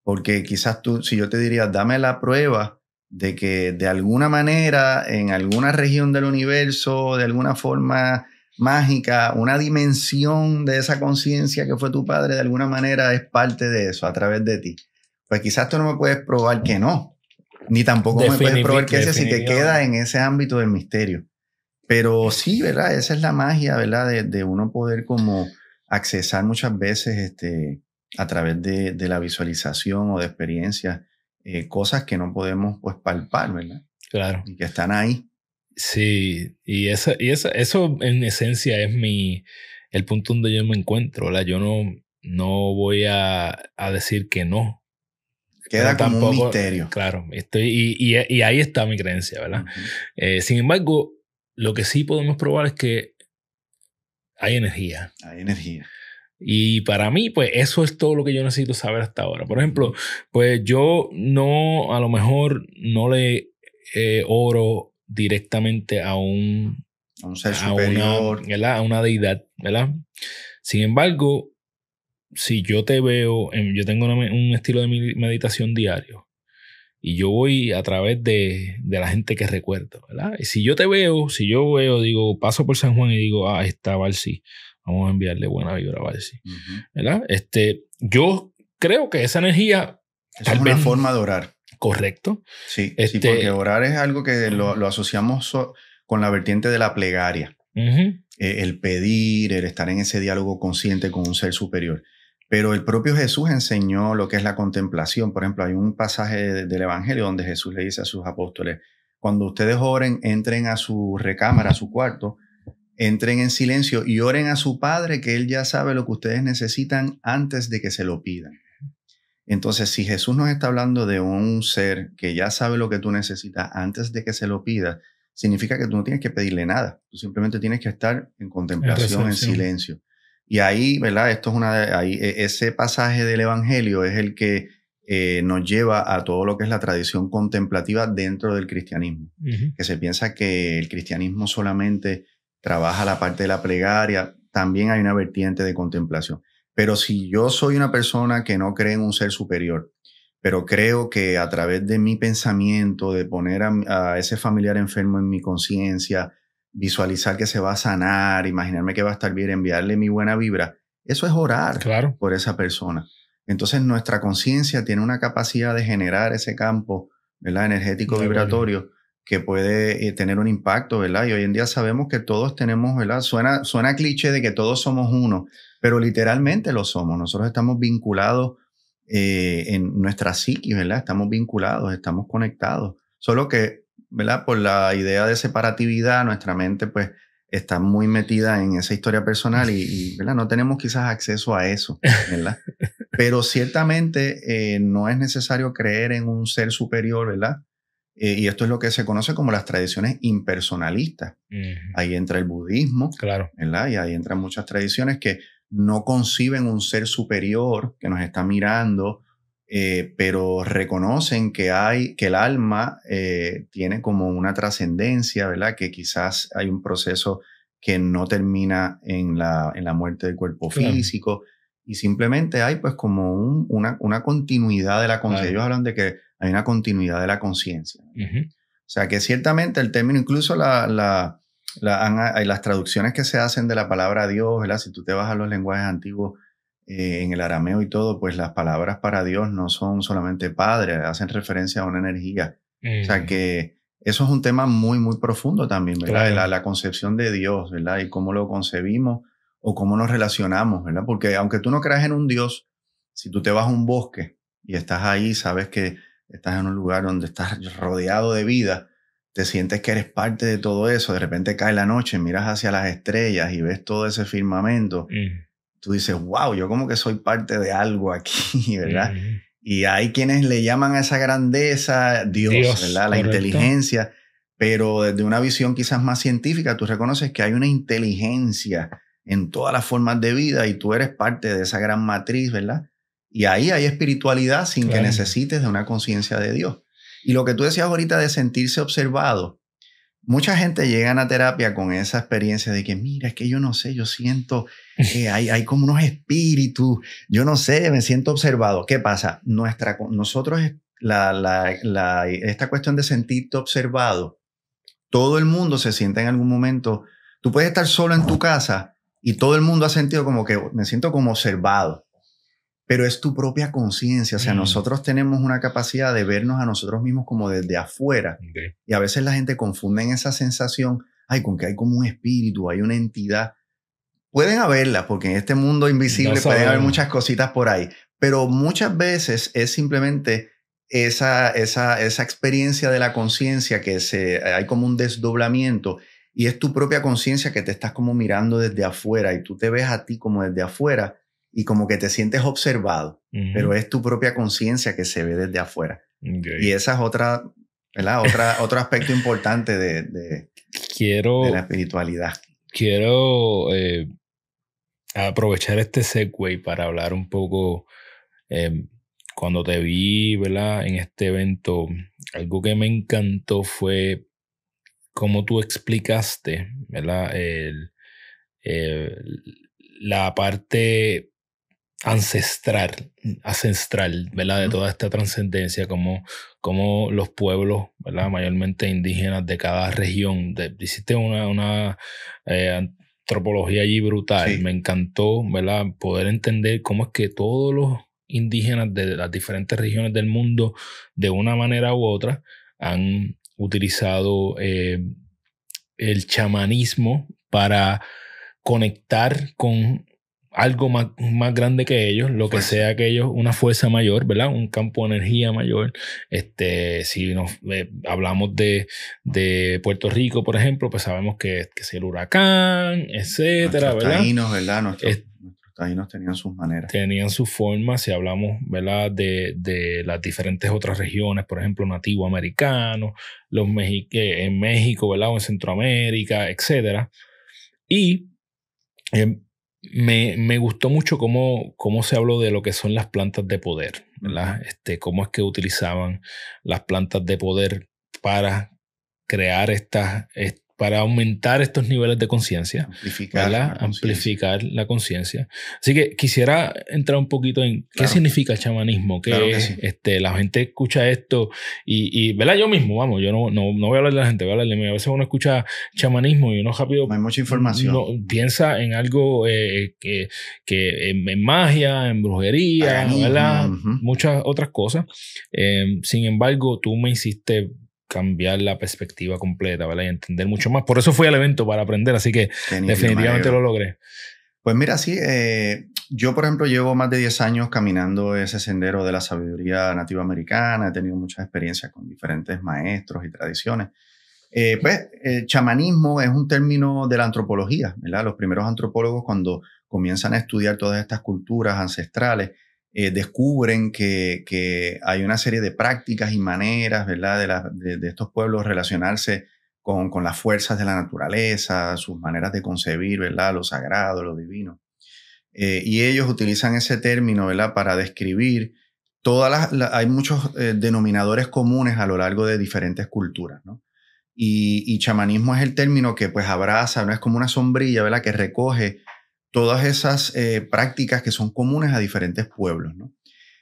B: Porque quizás si yo te diría, dame la prueba de que de alguna manera, en alguna región del universo, de alguna forma mágica, una dimensión de esa conciencia que fue tu padre, de alguna manera es parte de eso, a través de ti. Pues quizás tú no me puedes probar que no, ni tampoco me puedes probar que ese, si te queda en ese ámbito del misterio. Pero sí, ¿verdad? Esa es la magia, ¿verdad? De uno poder como accesar muchas veces a través de la visualización o de experiencias, cosas que no podemos pues palpar, ¿verdad?
A: Claro.
B: Y que están ahí.
A: Sí, y eso en esencia es el punto donde yo me encuentro, ¿verdad? Yo no voy a decir que no.
B: Queda como tampoco, un misterio.
A: Claro, y ahí está mi creencia, ¿verdad? Sin embargo, lo que sí podemos probar es que hay energía.
B: Hay energía.
A: Y para mí, pues eso es todo lo que yo necesito saber hasta ahora. Por ejemplo, pues yo a lo mejor no le oro directamente a un
B: ser superior,
A: a una deidad, ¿verdad? Sin embargo, si yo te veo, yo tengo un estilo de meditación diario y yo voy a través de la gente que recuerdo, ¿verdad? Y si yo digo, paso por San Juan y digo, ahí está Balsi, vamos a enviarle buena vibra a Balsi, ¿verdad? Yo creo que esa energía
B: es una forma de orar.
A: Correcto.
B: Sí, sí, porque orar es algo que lo asociamos con la vertiente de la plegaria. El pedir, el estar en ese diálogo consciente con un ser superior. Pero el propio Jesús enseñó lo que es la contemplación. Por ejemplo, hay un pasaje del Evangelio donde Jesús le dice a sus apóstoles, cuando ustedes oren, entren a su recámara, a su cuarto, entren en silencio y oren a su Padre, que Él ya sabe lo que ustedes necesitan antes de que se lo pidan. Entonces, si Jesús nos está hablando de un ser que ya sabe lo que tú necesitas antes de que se lo pidas, significa que tú no tienes que pedirle nada. Tú simplemente tienes que estar en contemplación, en silencio. Y ahí, ¿verdad? Ese pasaje del Evangelio es el que nos lleva a todo lo que es la tradición contemplativa dentro del cristianismo. Que se piensa que el cristianismo solamente trabaja la parte de la plegaria, también hay una vertiente de contemplación. Pero si yo soy una persona que no cree en un ser superior, pero creo que a través de mi pensamiento, de poner a ese familiar enfermo en mi conciencia, visualizar que se va a sanar, imaginarme que va a estar bien, enviarle mi buena vibra, eso es orar por esa persona. Entonces nuestra conciencia tiene una capacidad de generar ese campo, ¿verdad? Energético vibratorio que puede tener un impacto, ¿verdad? Y hoy en día sabemos que todos tenemos, ¿verdad? Suena cliché de que todos somos uno, pero literalmente lo somos. Nosotros estamos vinculados en nuestra psiquis, ¿verdad? Estamos vinculados, estamos conectados. Solo que, ¿verdad? Por la idea de separatividad, nuestra mente pues está muy metida en esa historia personal y ¿verdad? No tenemos quizás acceso a eso, ¿verdad? Pero ciertamente no es necesario creer en un ser superior, ¿verdad? Y esto es lo que se conoce como las tradiciones impersonalistas. Ahí entra el budismo,
A: Claro.
B: ¿verdad? Y ahí entran muchas tradiciones que no conciben un ser superior que nos está mirando, pero reconocen que el alma tiene como una trascendencia, ¿verdad? Que quizás hay un proceso que no termina en la muerte del cuerpo físico y simplemente hay pues como una continuidad de la conciencia. Ellos hablan de que hay una continuidad de la conciencia. O sea que ciertamente el término, incluso las traducciones que se hacen de la palabra Dios, ¿verdad? Si tú te vas a los lenguajes antiguos, en el arameo y todo, pues las palabras para Dios no son solamente Padre, hacen referencia a una energía. O sea que eso es un tema muy, muy profundo también, ¿verdad?
A: Claro.
B: La concepción de Dios, ¿verdad? Y cómo lo concebimos o cómo nos relacionamos, ¿verdad? Porque aunque tú no creas en un Dios, si tú te vas a un bosque y estás ahí, sabes que estás en un lugar donde estás rodeado de vida, te sientes que eres parte de todo eso, de repente cae la noche, miras hacia las estrellas y ves todo ese firmamento, tú dices, wow, yo como que soy parte de algo aquí, ¿verdad? Y hay quienes le llaman a esa grandeza Dios, ¿verdad? La inteligencia, pero desde una visión quizás más científica, tú reconoces que hay una inteligencia en todas las formas de vida y tú eres parte de esa gran matriz, ¿verdad? Y ahí hay espiritualidad sin que necesites de una conciencia de Dios. Y lo que tú decías ahorita de sentirse observado, mucha gente llega a la terapia con esa experiencia de que, mira, es que yo no sé, yo siento que hay como unos espíritus, yo no sé, me siento observado. ¿Qué pasa? Nosotros, esta cuestión de sentirte observado, todo el mundo se siente en algún momento, tú puedes estar solo en tu casa y todo el mundo ha sentido como que me siento como observado. Pero es tu propia conciencia. O sea, nosotros tenemos una capacidad de vernos a nosotros mismos como desde afuera. Y a veces la gente confunde esa sensación, con que hay como un espíritu, hay una entidad. Pueden haberla, porque en este mundo invisible pueden haber muchas cositas por ahí. Pero muchas veces es simplemente esa experiencia de la conciencia que hay como un desdoblamiento. Y es tu propia conciencia que te estás como mirando desde afuera. Y tú te ves a ti como desde afuera. Y como que te sientes observado, pero es tu propia conciencia que se ve desde afuera. Y esa es ¿verdad? Otro aspecto importante de la espiritualidad.
A: Quiero aprovechar este segue para hablar un poco. Cuando te vi, ¿verdad? En este evento, algo que me encantó fue cómo tú explicaste, ¿verdad? La parte ancestral, ¿verdad? De toda esta trascendencia, como los pueblos, ¿verdad? Mayormente indígenas de cada región. Hiciste una antropología allí brutal. Sí. Me encantó, ¿verdad? Poder entender cómo es que todos los indígenas de las diferentes regiones del mundo, de una manera u otra, han utilizado el chamanismo para conectar con algo más grande que ellos, lo que sea que ellos, una fuerza mayor, ¿verdad? Un campo de energía mayor. Si nos hablamos de Puerto Rico, por ejemplo, pues sabemos que es el huracán, etcétera,
B: ¿verdad? Taínos, ¿verdad? Nuestros taínos tenían sus maneras.
A: Tenían sus formas, si hablamos, ¿verdad? De las diferentes otras regiones, por ejemplo, nativo americano, en México, ¿verdad? O en Centroamérica, etcétera. Y me gustó mucho cómo se habló de lo que son las plantas de poder, ¿verdad? Cómo es que utilizaban las plantas de poder para crear para aumentar estos niveles de conciencia, amplificar la conciencia. Así que quisiera entrar un poquito en qué significa el chamanismo, la gente escucha esto y ¿verdad? Yo mismo, vamos, yo no voy a hablar de la gente, voy a hablar de mí. A veces uno escucha chamanismo y uno rápido
B: no hay mucha información.
A: Piensa en algo que en magia, en brujería, ¿verdad? Muchas otras cosas. Sin embargo, tú me hiciste cambiar la perspectiva completa, ¿verdad? Y entender mucho más. Por eso fui al evento, para aprender, así que definitivamente lo logré.
B: Pues mira, sí, Yo, por ejemplo, llevo más de 10 años caminando ese sendero de la sabiduría nativa americana. He tenido muchas experiencias con diferentes maestros y tradiciones. Chamanismo es un término de la antropología, ¿verdad? Los primeros antropólogos, cuando comienzan a estudiar todas estas culturas ancestrales, descubren que hay una serie de prácticas y maneras, ¿verdad?, de estos pueblos relacionarse con las fuerzas de la naturaleza, sus maneras de concebir, ¿verdad?, lo sagrado, lo divino. Y ellos utilizan ese término, ¿verdad?, para describir hay muchos denominadores comunes a lo largo de diferentes culturas, ¿no? Y chamanismo es el término que pues abraza, ¿no? Es como una sombrilla, ¿verdad?, que recoge todas esas prácticas que son comunes a diferentes pueblos, ¿no?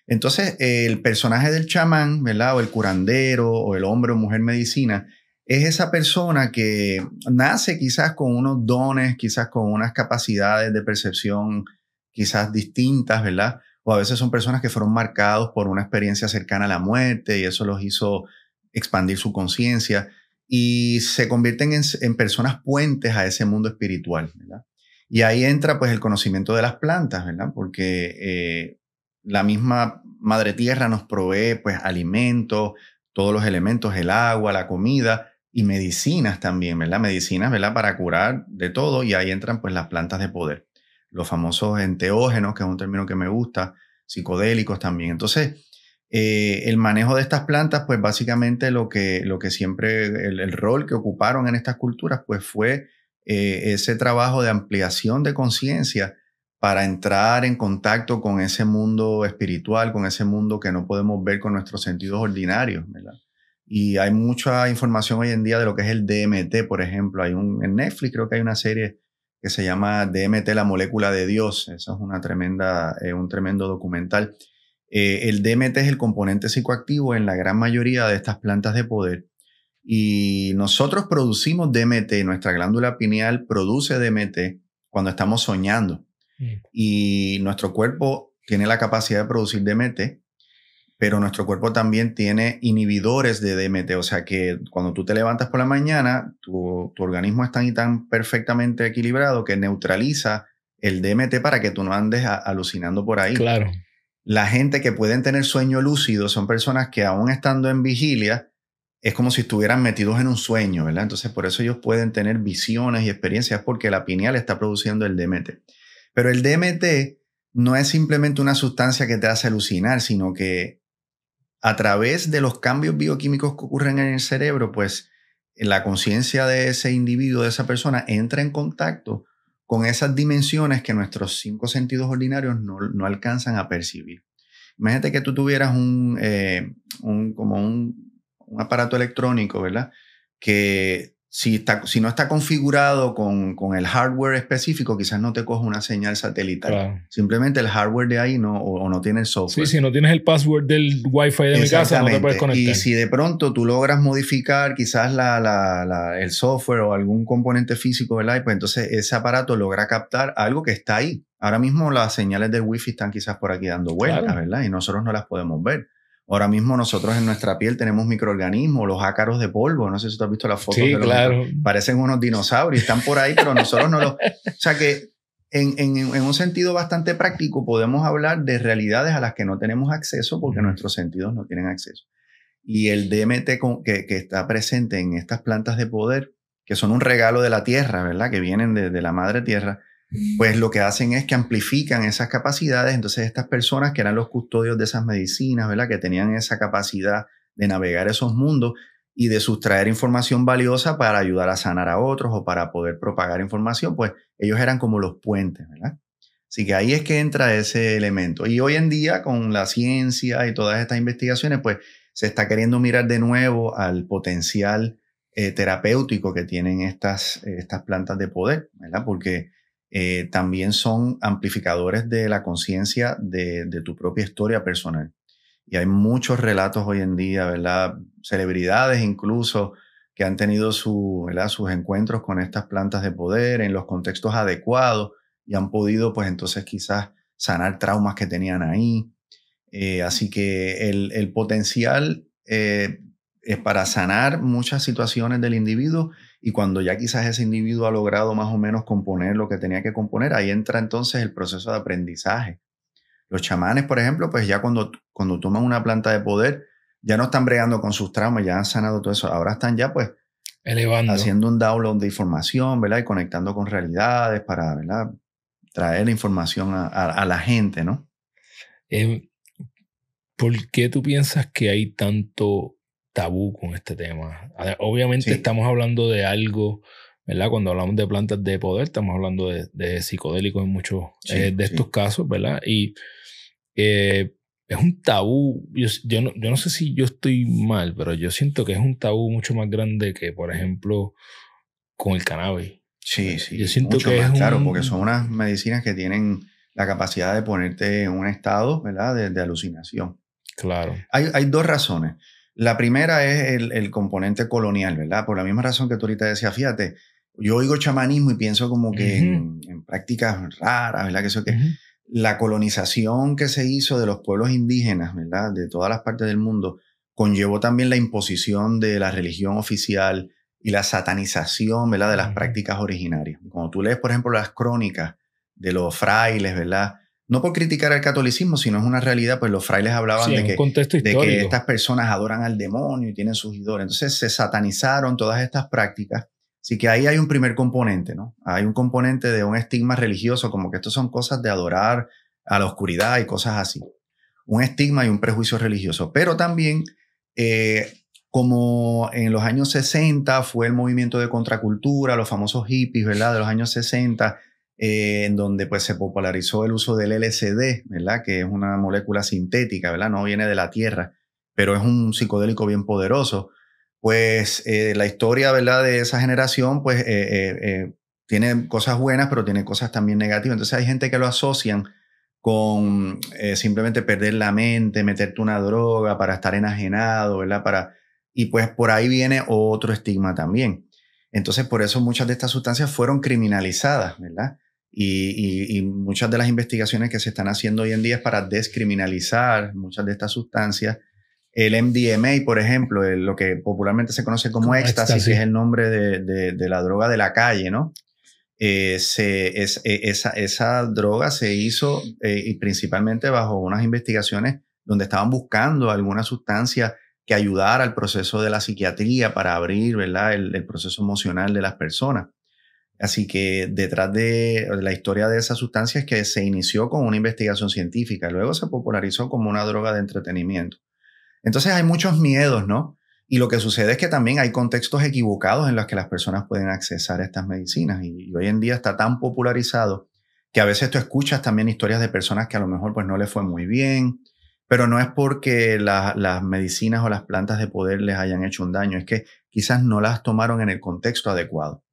B: Entonces, el personaje del chamán, ¿verdad?, o el curandero, o el hombre o mujer medicina, es esa persona que nace quizás con unos dones, quizás con unas capacidades de percepción quizás distintas, ¿verdad? O a veces son personas que fueron marcados por una experiencia cercana a la muerte y eso los hizo expandir su conciencia y se convierten en personas puentes a ese mundo espiritual, ¿verdad? Y ahí entra pues el conocimiento de las plantas, ¿verdad? Porque la misma Madre Tierra nos provee pues alimentos, todos los elementos, el agua, la comida y medicinas también, ¿verdad? Medicinas, ¿verdad?, para curar de todo y ahí entran pues las plantas de poder. Los famosos enteógenos, que es un término que me gusta, psicodélicos también. Entonces, el manejo de estas plantas, pues básicamente lo que siempre, el rol que ocuparon en estas culturas, pues fue ese trabajo de ampliación de conciencia para entrar en contacto con ese mundo espiritual, con ese mundo que no podemos ver con nuestros sentidos ordinarios, ¿verdad? Y hay mucha información hoy en día de lo que es el DMT, por ejemplo. En Netflix creo que hay una serie que se llama DMT, la molécula de Dios. Eso es un tremendo documental. El DMT es el componente psicoactivo en la gran mayoría de estas plantas de poder. Y nosotros producimos DMT, nuestra glándula pineal produce DMT cuando estamos soñando. Y nuestro cuerpo tiene la capacidad de producir DMT, pero nuestro cuerpo también tiene inhibidores de DMT, o sea que cuando tú te levantas por la mañana, tu organismo es tan perfectamente equilibrado que neutraliza el DMT para que tú no andes alucinando por ahí.
A: Claro.
B: La gente que pueden tener sueño lúcido son personas que aún estando en vigilia, es como si estuvieran metidos en un sueño, ¿verdad? Entonces por eso ellos pueden tener visiones y experiencias porque la pineal está produciendo el DMT. Pero el DMT no es simplemente una sustancia que te hace alucinar, sino que a través de los cambios bioquímicos que ocurren en el cerebro, pues la conciencia de ese individuo, de esa persona, entra en contacto con esas dimensiones que nuestros 5 sentidos ordinarios no alcanzan a percibir. Imagínate que tú tuvieras un aparato electrónico, ¿verdad?, que si no está configurado con el hardware específico, quizás no te coge una señal satelital.
A: Claro.
B: Simplemente el hardware de ahí no tiene el software.
A: Sí, si no tienes el password del Wi-Fi de mi casa, no te puedes conectar.
B: Y si de pronto tú logras modificar quizás el software o algún componente físico, ¿verdad?, pues entonces ese aparato logra captar algo que está ahí. Ahora mismo las señales del Wi-Fi están quizás por aquí dando vueltas, claro, ¿verdad? Y nosotros no las podemos ver. Ahora mismo nosotros en nuestra piel tenemos microorganismos, los ácaros de polvo. No sé si tú has visto las fotos
A: sí,
B: de los
A: claro.
B: Parecen unos dinosaurios, están por ahí, pero nosotros no los... O sea que en un sentido bastante práctico podemos hablar de realidades a las que no tenemos acceso porque nuestros sentidos no tienen acceso. Y el DMT que está presente en estas plantas de poder, que son un regalo de la tierra, ¿verdad?, que vienen de la madre tierra, pues lo que hacen es que amplifican esas capacidades. Entonces estas personas que eran los custodios de esas medicinas, ¿verdad?, que tenían esa capacidad de navegar esos mundos y de sustraer información valiosa para ayudar a sanar a otros o para poder propagar información, pues ellos eran como los puentes, ¿verdad? Así que ahí es que entra ese elemento. Y hoy en día con la ciencia y todas estas investigaciones, pues se está queriendo mirar de nuevo al potencial terapéutico que tienen estas plantas de poder, ¿verdad? Porque también son amplificadores de la conciencia de tu propia historia personal. Y hay muchos relatos hoy en día, ¿verdad?, celebridades incluso que han tenido sus encuentros con estas plantas de poder en los contextos adecuados y han podido, pues entonces quizás sanar traumas que tenían ahí. Así que el potencial es para sanar muchas situaciones del individuo y cuando ya quizás ese individuo ha logrado más o menos componer lo que tenía que componer, ahí entra entonces el proceso de aprendizaje. Los chamanes, por ejemplo, pues ya cuando toman una planta de poder, ya no están bregando con sus traumas, ya han sanado todo eso, ahora están ya pues
A: elevando,
B: haciendo un download de información, ¿verdad? Y conectando con realidades para, ¿verdad?, traer la información a la gente, ¿no?
A: ¿Por qué tú piensas que hay tanto tabú con este tema? Obviamente
B: Sí,
A: estamos hablando de algo, ¿verdad? Cuando hablamos de plantas de poder, estamos hablando de psicodélicos en muchos
B: sí,
A: de estos
B: sí.
A: casos, ¿verdad? Y es un tabú. Yo no sé si yo estoy mal, pero yo siento que es un tabú mucho más grande que, por ejemplo, con el cannabis.
B: Sí,
A: Yo
B: sí,
A: siento
B: mucho
A: que es
B: más, claro, porque son
A: un...
B: unas medicinas que tienen la capacidad de ponerte en un estado, ¿verdad?, de alucinación.
A: Claro.
B: Hay dos razones. La primera es el componente colonial, ¿verdad? Por la misma razón que tú ahorita decías, fíjate, yo oigo chamanismo y pienso como que
A: Ujú,
B: en prácticas raras, ¿verdad? Que eso que
A: ujú.
B: la colonización que se hizo de los pueblos indígenas, ¿verdad?, de todas las partes del mundo, conllevó también la imposición de la religión oficial y la satanización, ¿verdad?, de las
A: Ujú.
B: prácticas originarias. Cuando tú lees, por ejemplo, las crónicas de los frailes, ¿verdad? No por criticar el catolicismo, sino es una realidad, pues los frailes hablaban
A: Sí, en un contexto
B: de que estas
A: histórico.
B: personas adoran al demonio y tienen sus ídolos. Entonces se satanizaron todas estas prácticas. Así que ahí hay un primer componente, ¿no? Hay un componente de un estigma religioso, como que esto son cosas de adorar a la oscuridad y cosas así. Un estigma y un prejuicio religioso. Pero también, como en los años 60 fue el movimiento de contracultura, los famosos hippies, ¿verdad?, de los años 60, en donde pues se popularizó el uso del LSD, ¿verdad?, que es una molécula sintética, ¿verdad?, no viene de la tierra, pero es un psicodélico bien poderoso. Pues la historia, ¿verdad?, de esa generación pues tiene cosas buenas, pero tiene cosas también negativas. Entonces hay gente que lo asocian con simplemente perder la mente, meterte una droga para estar enajenado, ¿verdad? Y pues por ahí viene otro estigma también. Entonces por eso muchas de estas sustancias fueron criminalizadas, ¿verdad? Y muchas de las investigaciones que se están haciendo hoy en día es para descriminalizar muchas de estas sustancias. El MDMA, por ejemplo, lo que popularmente se conoce como
A: Como
B: éxtasis, que es
A: éxtasis.
B: el nombre de la droga de la calle, ¿no? Esa droga se hizo y principalmente bajo unas investigaciones donde estaban buscando alguna sustancia que ayudara al proceso de la psiquiatría para abrir, ¿verdad?, el proceso emocional de las personas. Así que detrás de la historia de esa sustancia es que se inició con una investigación científica, luego se popularizó como una droga de entretenimiento. Entonces hay muchos miedos, ¿no? Y lo que sucede es que también hay contextos equivocados en los que las personas pueden accesar a estas medicinas y hoy en día está tan popularizado que a veces tú escuchas también historias de personas que a lo mejor pues no les fue muy bien, pero no es porque las medicinas o las plantas de poder les hayan hecho un daño, es que quizás no las tomaron en el contexto adecuado.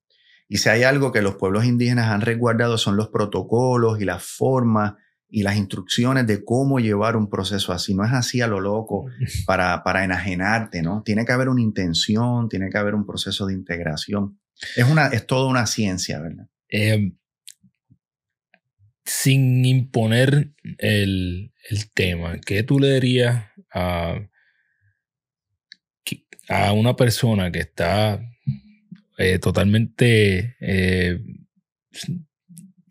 B: Y si hay algo que los pueblos indígenas han resguardado son los protocolos y las formas y las instrucciones de cómo llevar un proceso así. No es así a lo loco para enajenarte, ¿no? Tiene que haber una intención, tiene que haber un proceso de integración. Es toda una ciencia, ¿verdad?
A: Eh, Sin imponer el tema, ¿qué tú le dirías a una persona que está totalmente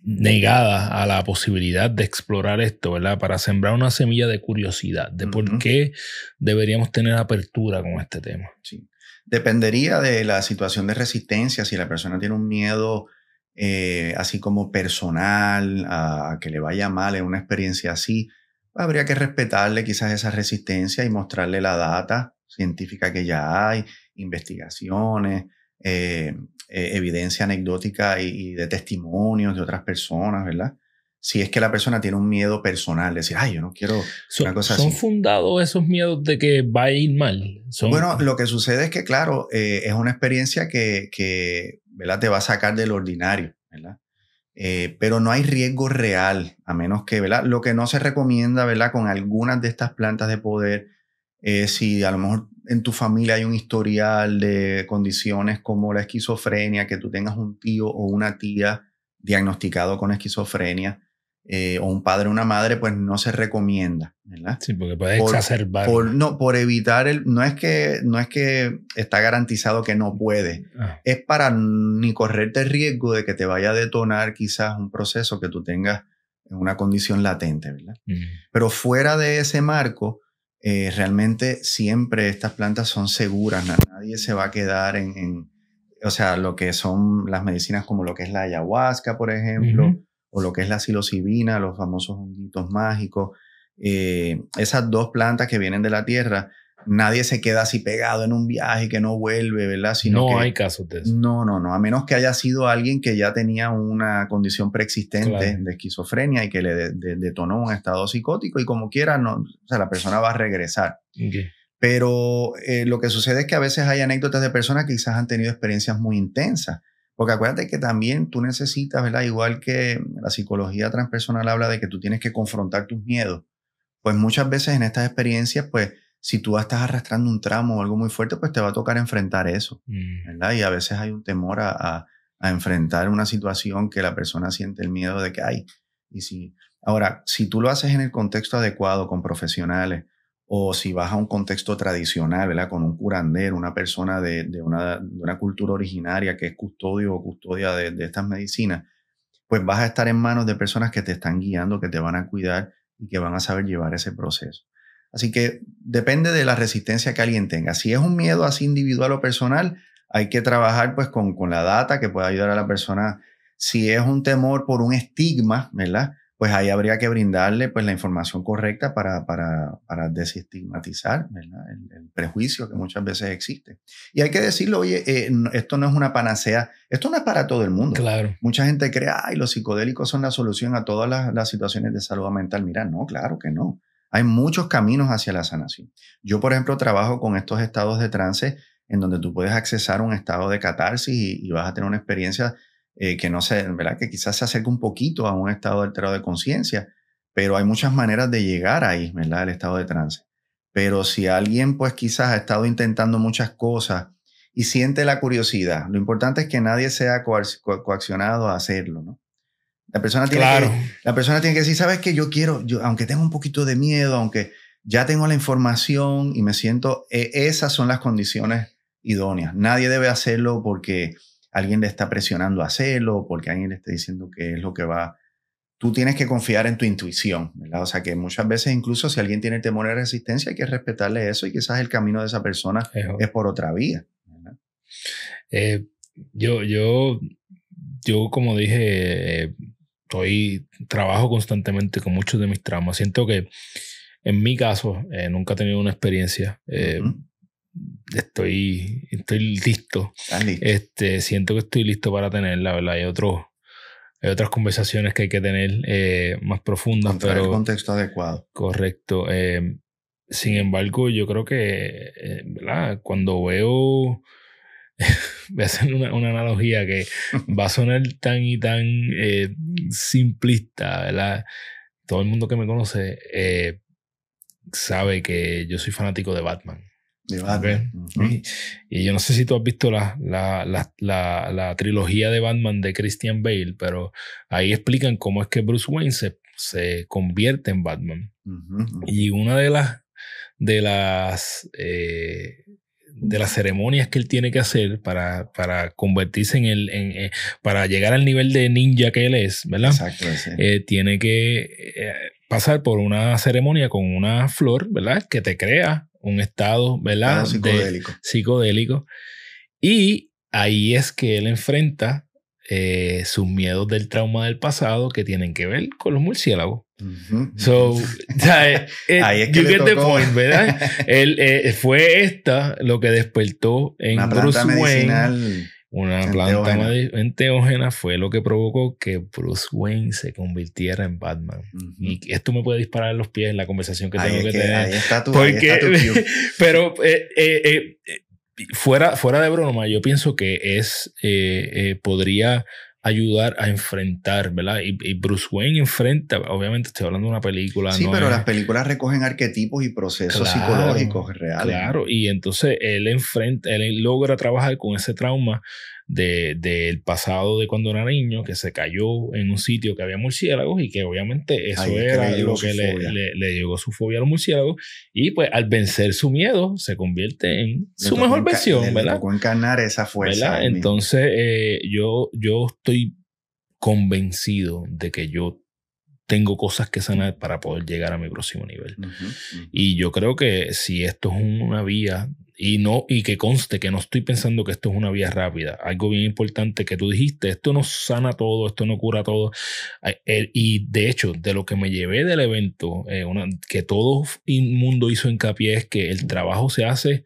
A: negada a la posibilidad de explorar esto, ¿verdad? Para sembrar una semilla de curiosidad, de por
B: Ujú,
A: qué deberíamos tener apertura con este tema?
B: sí. Dependería de la situación de resistencia, si la persona tiene un miedo así como personal a que le vaya mal en una experiencia así, habría que respetarle quizás esa resistencia y mostrarle la data científica que ya hay, investigaciones, eh, evidencia anecdótica y de testimonios de otras personas, ¿verdad? Si es que la persona tiene un miedo personal, decir, ay, yo no quiero una cosa
A: ¿Son
B: así.
A: fundados esos miedos de que va a ir mal? Son,
B: Bueno, lo que sucede es que, claro, es una experiencia que ¿verdad?, te va a sacar del ordinario, ¿verdad? Pero no hay riesgo real, a menos que, ¿verdad? Lo que no se recomienda, ¿verdad?, con algunas de estas plantas de poder, si a lo mejor en tu familia hay un historial de condiciones como la esquizofrenia, que tú tengas un tío o una tía diagnosticado con esquizofrenia, o un padre o una madre, pues no se recomienda, ¿verdad?
A: Sí, porque puede exacerbar.
B: Por evitar no es que está garantizado que no puede. Es para ni correrte el riesgo de que te vaya a detonar quizás un proceso que tú tengas en una condición latente, ¿verdad? Pero fuera de ese marco, realmente siempre estas plantas son seguras. Nadie se va a quedar o sea, lo que son las medicinas como lo que es la ayahuasca, por ejemplo, o lo que es la psilocibina, los famosos honguitos mágicos. Esas dos plantas que vienen de la tierra, nadie se queda así pegado en un viaje que no vuelve, ¿verdad?
A: No hay casos de eso.
B: No, a menos que haya sido alguien que ya tenía una condición preexistente de esquizofrenia y que le detonó un estado psicótico y como quiera, o sea, la persona va a regresar.
A: Okay.
B: Pero lo que sucede es que a veces hay anécdotas de personas que quizás han tenido experiencias muy intensas. Porque acuérdate que también tú necesitas, ¿verdad? Igual que la psicología transpersonal habla de que tú tienes que confrontar tus miedos. Pues muchas veces en estas experiencias, pues si tú estás arrastrando un trauma o algo muy fuerte, pues te va a tocar enfrentar eso, ¿verdad? Y a veces hay un temor a enfrentar una situación que la persona siente el miedo de que hay. Ahora, si tú lo haces en el contexto adecuado con profesionales, o si vas a un contexto tradicional, ¿verdad? Con un curandero, una persona de una cultura originaria que es custodio o custodia de estas medicinas, pues vas a estar en manos de personas que te están guiando, que te van a cuidar y que van a saber llevar ese proceso. Así que depende de la resistencia que alguien tenga. Si es un miedo así individual o personal, hay que trabajar pues con la data que pueda ayudar a la persona. Si es un temor por un estigma, ¿verdad? Pues ahí habría que brindarle pues la información correcta para desestigmatizar, ¿verdad? El prejuicio que muchas veces existe. Y hay que decirlo, oye, esto no es una panacea, esto no es para todo el mundo.
A: Claro.
B: Mucha gente cree, ay, los psicodélicos son la solución a todas las situaciones de salud mental. Mira, no, claro que no. Hay muchos caminos hacia la sanación. Yo, por ejemplo, trabajo con estos estados de trance en donde tú puedes accesar a un estado de catarsis y vas a tener una experiencia que no sé, ¿verdad? Que quizás se acerque un poquito a un estado alterado de conciencia, pero hay muchas maneras de llegar ahí, ¿verdad? Al estado de trance. Pero si alguien, pues quizás ha estado intentando muchas cosas y siente la curiosidad, lo importante es que nadie sea coaccionado a hacerlo, ¿no? La persona tiene que decir, ¿sabes qué? Yo aunque tenga un poquito de miedo, aunque ya tengo la información y me siento, esas son las condiciones idóneas. Nadie debe hacerlo porque alguien le está presionando a hacerlo, porque alguien le está diciendo que es lo que va. Tú tienes que confiar en tu intuición, ¿verdad? O sea que muchas veces incluso si alguien tiene temor de resistencia hay que respetarle eso y quizás el camino de esa persona es por otra vía, ¿verdad?
A: Yo como dije, trabajo constantemente con muchos de mis traumas. Siento que en mi caso nunca he tenido una experiencia. Estoy listo. Siento que estoy listo para tenerla, ¿verdad? Hay otras conversaciones que hay que tener más profundas.
B: Contra el contexto adecuado.
A: Correcto. Sin embargo, yo creo que ¿verdad? Cuando veo, voy a hacer una analogía que va a sonar tan y tan simplista, ¿verdad? Todo el mundo que me conoce sabe que yo soy fanático de Batman.
B: De Batman.
A: Okay. Y yo no sé si tú has visto la trilogía de Batman de Christian Bale, pero ahí explican cómo es que Bruce Wayne se convierte en Batman. Y una de las ceremonias que él tiene que hacer para convertirse para llegar al nivel de ninja que él es, ¿verdad?
B: Exacto, sí.
A: Tiene que pasar por una ceremonia con una flor, ¿verdad? Que te crea un estado, ¿verdad? Psicodélico. Y ahí es que él enfrenta sus miedos del trauma del pasado que tienen que ver con los murciélagos. So,
B: ahí es que
A: you get the point, ¿verdad? Fue lo que despertó en Bruce Wayne. Una planta enteógena fue lo que provocó que Bruce Wayne se convirtiera en Batman. Y esto me puede disparar en los pies en la conversación que tengo que tener.
B: Ahí está tu cue.
A: Pero fuera de broma, yo pienso que podría ayudar a enfrentar, ¿verdad? Y Bruce Wayne enfrenta, obviamente estoy hablando de una película.
B: Sí, pero las películas recogen arquetipos y procesos psicológicos reales.
A: Claro, y entonces él logra trabajar con ese trauma del pasado de cuando era niño, que se cayó en un sitio que había murciélagos y que obviamente eso era lo que le llegó su fobia a los murciélagos. Y pues al vencer su miedo se convierte en su mejor versión, ¿verdad?
B: Le tocó encarnar esa fuerza.
A: Entonces yo estoy convencido de que yo tengo cosas que sanar para poder llegar a mi próximo nivel. Y yo creo que si esto es una vía, y que conste que no estoy pensando que esto es una vía rápida, algo bien importante que tú dijiste, esto no sana todo, esto no cura todo. Y de hecho, de lo que me llevé del evento, que todo el mundo hizo hincapié es que el trabajo se hace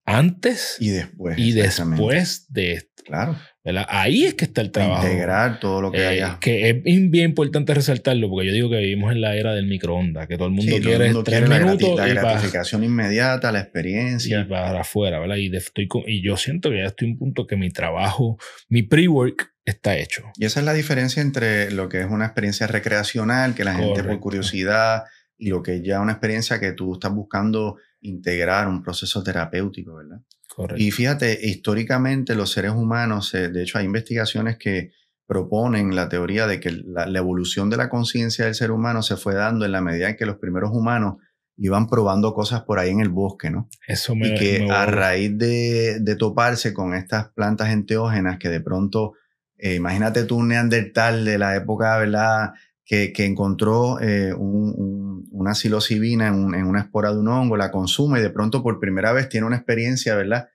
A: antes
B: y
A: después de esto.
B: Claro.
A: ¿Verdad? Ahí es que está el trabajo.
B: Integrar todo lo que haya.
A: Que es bien importante resaltarlo, porque yo digo que vivimos en la era del microondas, que todo el mundo quiere 3 minutos.
B: La gratificación inmediata, la experiencia.
A: Y para afuera, ¿verdad? Y yo siento que ya estoy en un punto que mi trabajo, mi pre-work está hecho.
B: Y esa es la diferencia entre lo que es una experiencia recreacional, que la gente por curiosidad, y lo que es ya una experiencia que tú estás buscando integrar, un proceso terapéutico, ¿verdad?
A: Correcto.
B: Y fíjate, históricamente los seres humanos, de hecho hay investigaciones que proponen la teoría de que la evolución de la conciencia del ser humano se fue dando en la medida en que los primeros humanos iban probando cosas por ahí en el bosque, ¿no? Y que a raíz de toparse con estas plantas enteógenas que de pronto, imagínate tú un neandertal de la época, ¿verdad?, que encontró una psilocibina en una espora de un hongo, la consume y de pronto por primera vez tiene una experiencia, ¿verdad?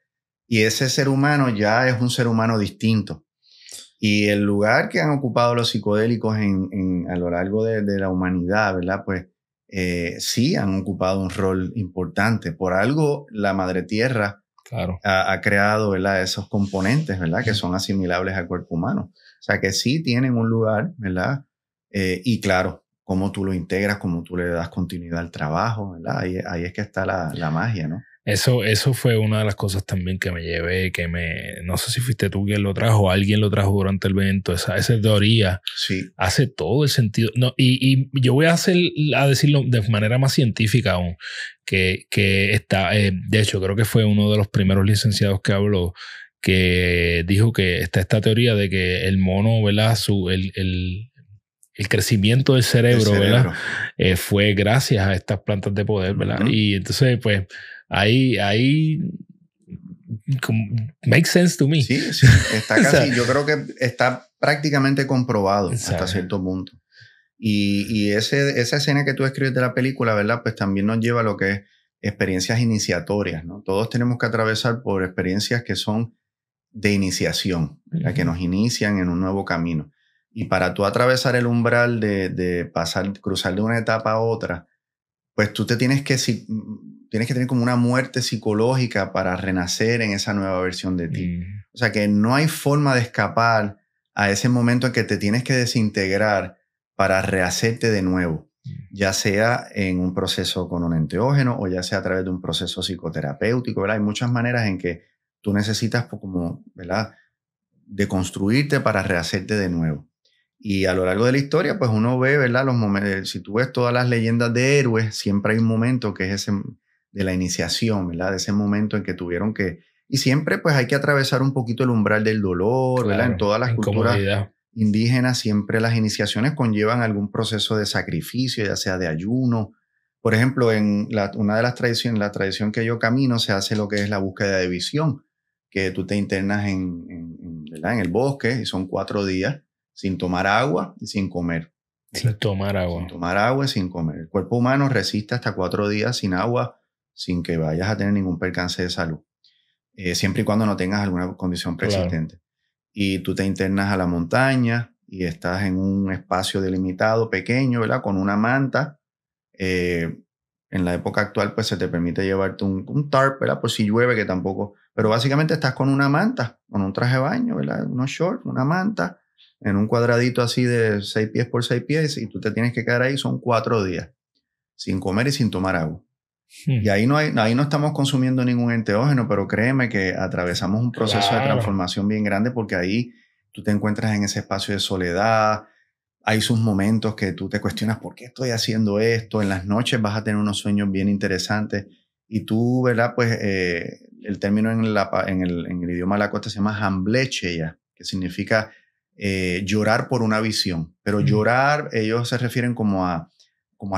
B: Y ese ser humano ya es un ser humano distinto. Y el lugar que han ocupado los psicodélicos a lo largo de la humanidad, ¿verdad? Pues sí han ocupado un rol importante. Por algo la Madre Tierra ha creado, ¿verdad?, esos componentes, ¿verdad?, que son asimilables al cuerpo humano. O sea que sí tienen un lugar, ¿verdad? Y claro, cómo tú lo integras, cómo tú le das continuidad al trabajo, ¿verdad? Ahí es que está la magia, ¿no?
A: Eso fue una de las cosas también que me llevé, no sé si fuiste tú quien lo trajo o alguien lo trajo durante el evento, esa teoría hace todo el sentido. No, y yo voy a decirlo de manera más científica aún, que está, de hecho creo que fue uno de los primeros licenciados que habló, que dijo que está esta teoría de que el mono, ¿verdad?, el crecimiento del cerebro, ¿verdad?, fue gracias a estas plantas de poder, ¿verdad? Y entonces, pues, ahí makes sense to me.
B: Sí, está casi, yo creo que está prácticamente comprobado hasta cierto punto. Y esa escena que tú escribes de la película, ¿verdad?, pues también nos lleva a lo que es experiencias iniciatorias, ¿no? Todos tenemos que atravesar por experiencias que son de iniciación, ¿verdad?, que nos inician en un nuevo camino. Y para tú atravesar el umbral de cruzar de una etapa a otra, pues tú tienes que tener como una muerte psicológica para renacer en esa nueva versión de ti. O sea que no hay forma de escapar a ese momento en que te tienes que desintegrar para rehacerte de nuevo, ya sea en un proceso con un enteógeno o ya sea a través de un proceso psicoterapéutico, ¿verdad? Hay muchas maneras en que tú necesitas, como, ¿verdad?, deconstruirte para rehacerte de nuevo. Y a lo largo de la historia, pues uno ve, ¿verdad?, los momentos. Si tú ves todas las leyendas de héroes, siempre hay un momento que es ese de la iniciación, ¿verdad?, de ese momento en que tuvieron que... Y siempre pues hay que atravesar un poquito el umbral del dolor, ¿verdad? En todas las culturas indígenas siempre las iniciaciones conllevan algún proceso de sacrificio, ya sea de ayuno. Por ejemplo, en una de las tradiciones, la tradición que yo camino, se hace lo que es la búsqueda de visión, que tú te internas ¿verdad?, en el bosque y son 4 días sin tomar agua y sin comer.
A: Sin tomar agua.
B: Sin tomar agua y sin comer. El cuerpo humano resiste hasta 4 días sin agua, sin que vayas a tener ningún percance de salud. Siempre y cuando no tengas alguna condición preexistente. Claro. Y tú te internas a la montaña y estás en un espacio delimitado, pequeño, ¿verdad?, con una manta. En la época actual, pues se te permite llevarte un tarp, ¿verdad?, por si llueve, que tampoco. Pero básicamente estás con una manta, con un traje de baño, ¿verdad?, unos shorts, una manta, en un cuadradito así de 6 pies por 6 pies, y tú te tienes que quedar ahí. Son 4 días sin comer y sin tomar agua. Y ahí no estamos consumiendo ningún enteógeno, pero créeme que atravesamos un proceso de transformación bien grande, porque ahí tú te encuentras en ese espacio de soledad. Hay sus momentos que tú te cuestionas, ¿por qué estoy haciendo esto? En las noches vas a tener unos sueños bien interesantes y tú, ¿verdad?, pues el término en el idioma lakota se llama hamblecheya, que significa llorar por una visión. Pero llorar, ellos se refieren como a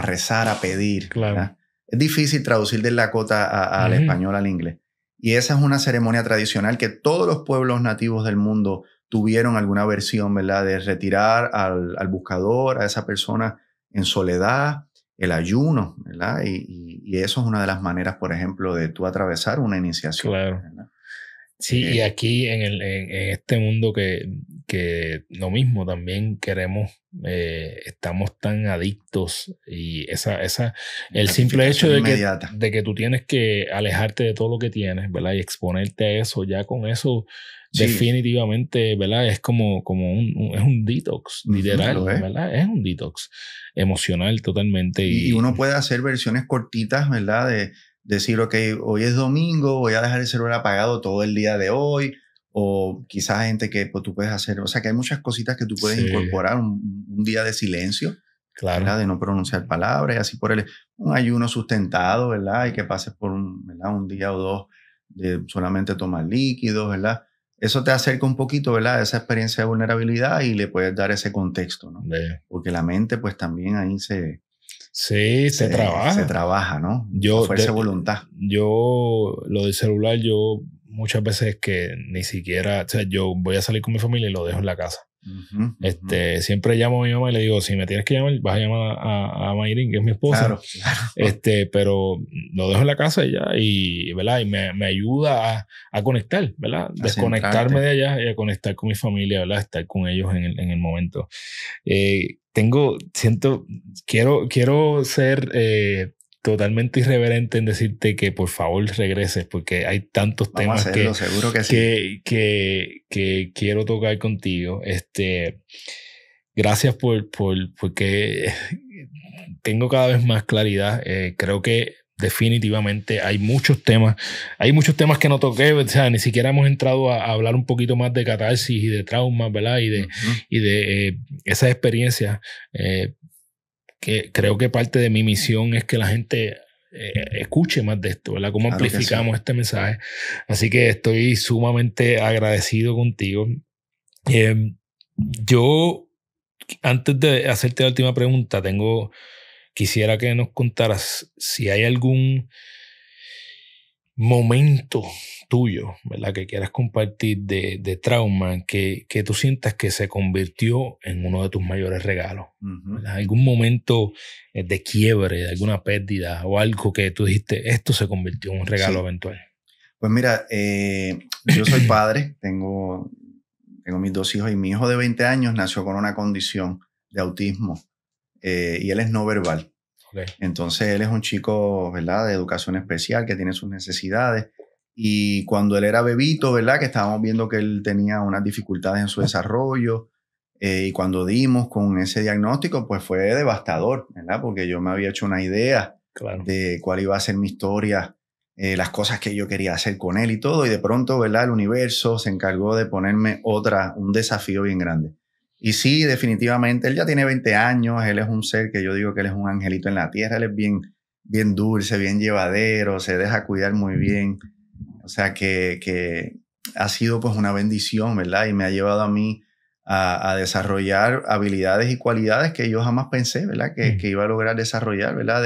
B: rezar, a pedir.
A: Claro.
B: ¿Verdad? Es difícil traducir del lakota al español, al inglés. Y esa es una ceremonia tradicional que todos los pueblos nativos del mundo tuvieron alguna versión, ¿verdad? De retirar al buscador, a esa persona en soledad, el ayuno, ¿verdad? Y eso es una de las maneras, por ejemplo, de tú atravesar una iniciación.
A: Claro.
B: ¿Verdad?
A: Sí, y aquí en este mundo que lo mismo también queremos, estamos tan adictos y el simple hecho de que tú tienes que alejarte de todo lo que tienes, ¿verdad? Y exponerte a eso, ya con eso definitivamente, ¿verdad? Es como es un detox, literal, ¿verdad? Es un detox emocional totalmente.
B: Y uno puede hacer versiones cortitas, ¿verdad? De decir, ok, hoy es domingo, voy a dejar el celular apagado todo el día de hoy, o quizás gente que pues, tú puedes hacer, o sea que hay muchas cositas que tú puedes incorporar, un día de silencio,
A: claro,
B: ¿verdad? De no pronunciar palabras, y así un ayuno sustentado, ¿verdad? Y que pases por un día o dos de solamente tomar líquidos, ¿verdad? Eso te acerca un poquito, ¿verdad? A esa experiencia de vulnerabilidad y le puedes dar ese contexto, ¿no? Porque la mente pues también ahí se trabaja. Se trabaja, ¿no? Fuerza de voluntad.
A: Yo, lo del celular, yo muchas veces que ni siquiera, o sea, yo voy a salir con mi familia y lo dejo en la casa. Siempre llamo a mi mamá y le digo, si me tienes que llamar, vas a llamar a Mayrin, que es mi esposa.
B: Claro.
A: Pero lo dejo en la casa y ya, ¿verdad? Y me ayuda a conectar, ¿verdad? Desconectarme de allá y a conectar con mi familia, ¿verdad? Estar con ellos en el momento. Quiero ser totalmente irreverente en decirte que por favor regreses, porque hay tantos temas
B: seguro que sí.
A: que quiero tocar contigo. Gracias porque tengo cada vez más claridad. Creo que definitivamente hay muchos temas que no toqué, o sea, ni siquiera hemos entrado a hablar un poquito más de catarsis y de traumas, ¿verdad? Y de esas experiencias. Que creo que parte de mi misión es que la gente escuche más de esto, ¿verdad? Cómo amplificamos este mensaje. Así que estoy sumamente agradecido contigo. Yo, antes de hacerte la última pregunta, quisiera que nos contaras si hay algún momento tuyo, ¿verdad? Que quieras compartir de trauma que tú sientas que se convirtió en uno de tus mayores regalos. ¿Verdad? Algún momento de quiebre, de alguna pérdida o algo que tú dijiste, esto se convirtió en un regalo eventual.
B: Pues mira, yo soy padre, tengo mis 2 hijos y mi hijo de 20 años nació con una condición de autismo y él es no verbal. Okay. Entonces él es un chico, ¿verdad? De educación especial que tiene sus necesidades. Y cuando él era bebito, ¿verdad? Que estábamos viendo que él tenía unas dificultades en su desarrollo. Y cuando dimos con ese diagnóstico, pues fue devastador, ¿verdad? Porque yo me había hecho una idea de cuál iba a ser mi historia, las cosas que yo quería hacer con él y todo. Y de pronto, ¿verdad? El universo se encargó de ponerme un desafío bien grande. Y sí, definitivamente, él ya tiene 20 años, él es un ser que yo digo que él es un angelito en la tierra, él es bien dulce, bien llevadero, se deja cuidar muy bien. O sea que ha sido pues una bendición, ¿verdad? Y me ha llevado a mí a desarrollar habilidades y cualidades que yo jamás pensé, ¿verdad? Que iba a lograr desarrollar, ¿verdad?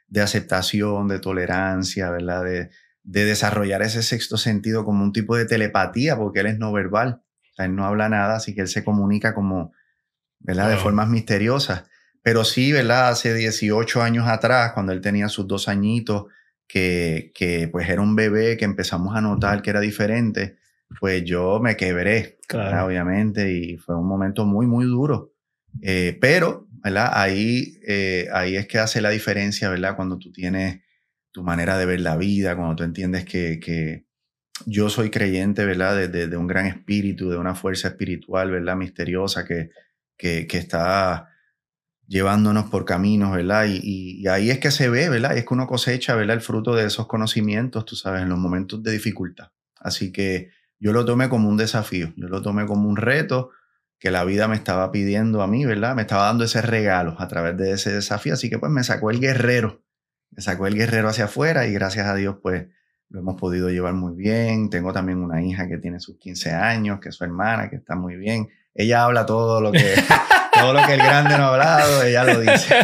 B: De aceptación, de tolerancia, ¿verdad? De desarrollar ese sexto sentido como un tipo de telepatía, porque él es no verbal. O sea, él no habla nada, así que él se comunica como, ¿verdad? De formas misteriosas. Pero sí, ¿verdad? Hace 18 años atrás, cuando él tenía sus 2 añitos, que pues era un bebé que empezamos a notar que era diferente, pues yo me quebré, ¿verdad? Obviamente, y fue un momento muy, muy duro. Pero, ¿verdad? Ahí es que hace la diferencia, ¿verdad? Cuando tú tienes tu manera de ver la vida, cuando tú entiendes que yo soy creyente, ¿verdad? De un gran espíritu, de una fuerza espiritual, ¿verdad? Misteriosa que está llevándonos por caminos, ¿verdad? Y ahí es que se ve, ¿verdad? Y es que uno cosecha, ¿verdad? El fruto de esos conocimientos, tú sabes, en los momentos de dificultad. Así que yo lo tomé como un desafío, yo lo tomé como un reto que la vida me estaba pidiendo a mí, ¿verdad? Me estaba dando ese regalo a través de ese desafío. Así que pues me sacó el guerrero hacia afuera y gracias a Dios, pues lo hemos podido llevar muy bien. Tengo también una hija que tiene sus 15 años, que es su hermana, que está muy bien. Ella habla todo lo que el grande no ha hablado, ella lo dice.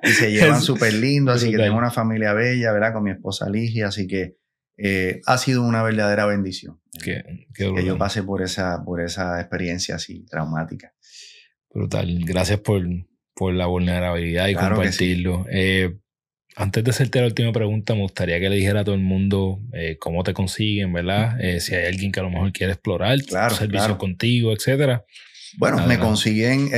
B: Y se llevan súper lindo, así que tengo una familia bella, ¿verdad? Con mi esposa Ligia, así que ha sido una verdadera bendición.
A: Que
B: yo pasé por esa experiencia así traumática.
A: Brutal. Gracias por la vulnerabilidad y claro compartirlo. Sí. Antes de hacerte la última pregunta, me gustaría que le dijera a todo el mundo cómo te consiguen, ¿verdad? Si hay alguien que a lo mejor quiere explorar servicio contigo, etcétera.
B: Bueno, me consiguen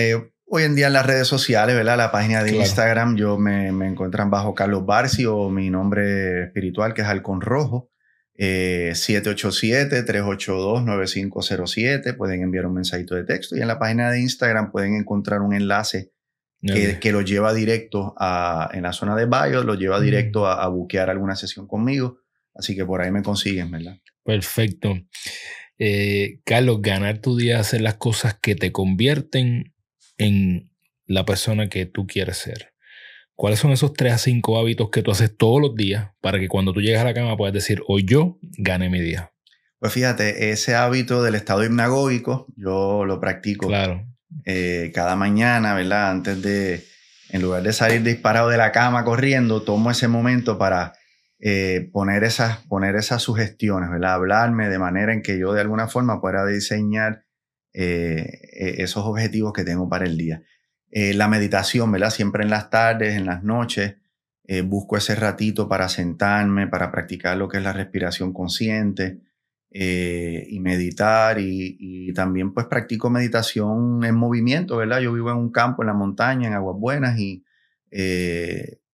B: hoy en día en las redes sociales, ¿verdad? La página de Instagram, yo me encuentran bajo Carlos Barci o mi nombre espiritual, que es Halcón Rojo. 787-382-9507. Pueden enviar un mensajito de texto y en la página de Instagram pueden encontrar un enlace que lo lleva directo en la zona de bio, lo lleva directo a buquear alguna sesión conmigo. Así que por ahí me consiguen, ¿verdad?
A: Perfecto. Carlos, ganar tu día, hacer las cosas que te convierten en la persona que tú quieres ser. ¿Cuáles son esos 3 a 5 hábitos que tú haces todos los días para que cuando tú llegas a la cama puedas decir, hoy yo gané mi día?
B: Pues fíjate, ese hábito del estado hipnagógico, yo lo practico cada mañana, ¿verdad? En lugar de salir disparado de la cama corriendo, tomo ese momento para poner esas sugestiones, ¿verdad? Hablarme de manera en que yo de alguna forma pueda diseñar esos objetivos que tengo para el día. La meditación, ¿verdad? Siempre en las tardes, en las noches, busco ese ratito para sentarme, para practicar lo que es la respiración consciente y meditar y también pues practico meditación en movimiento, ¿verdad? Yo vivo en un campo, en la montaña, en Aguas Buenas y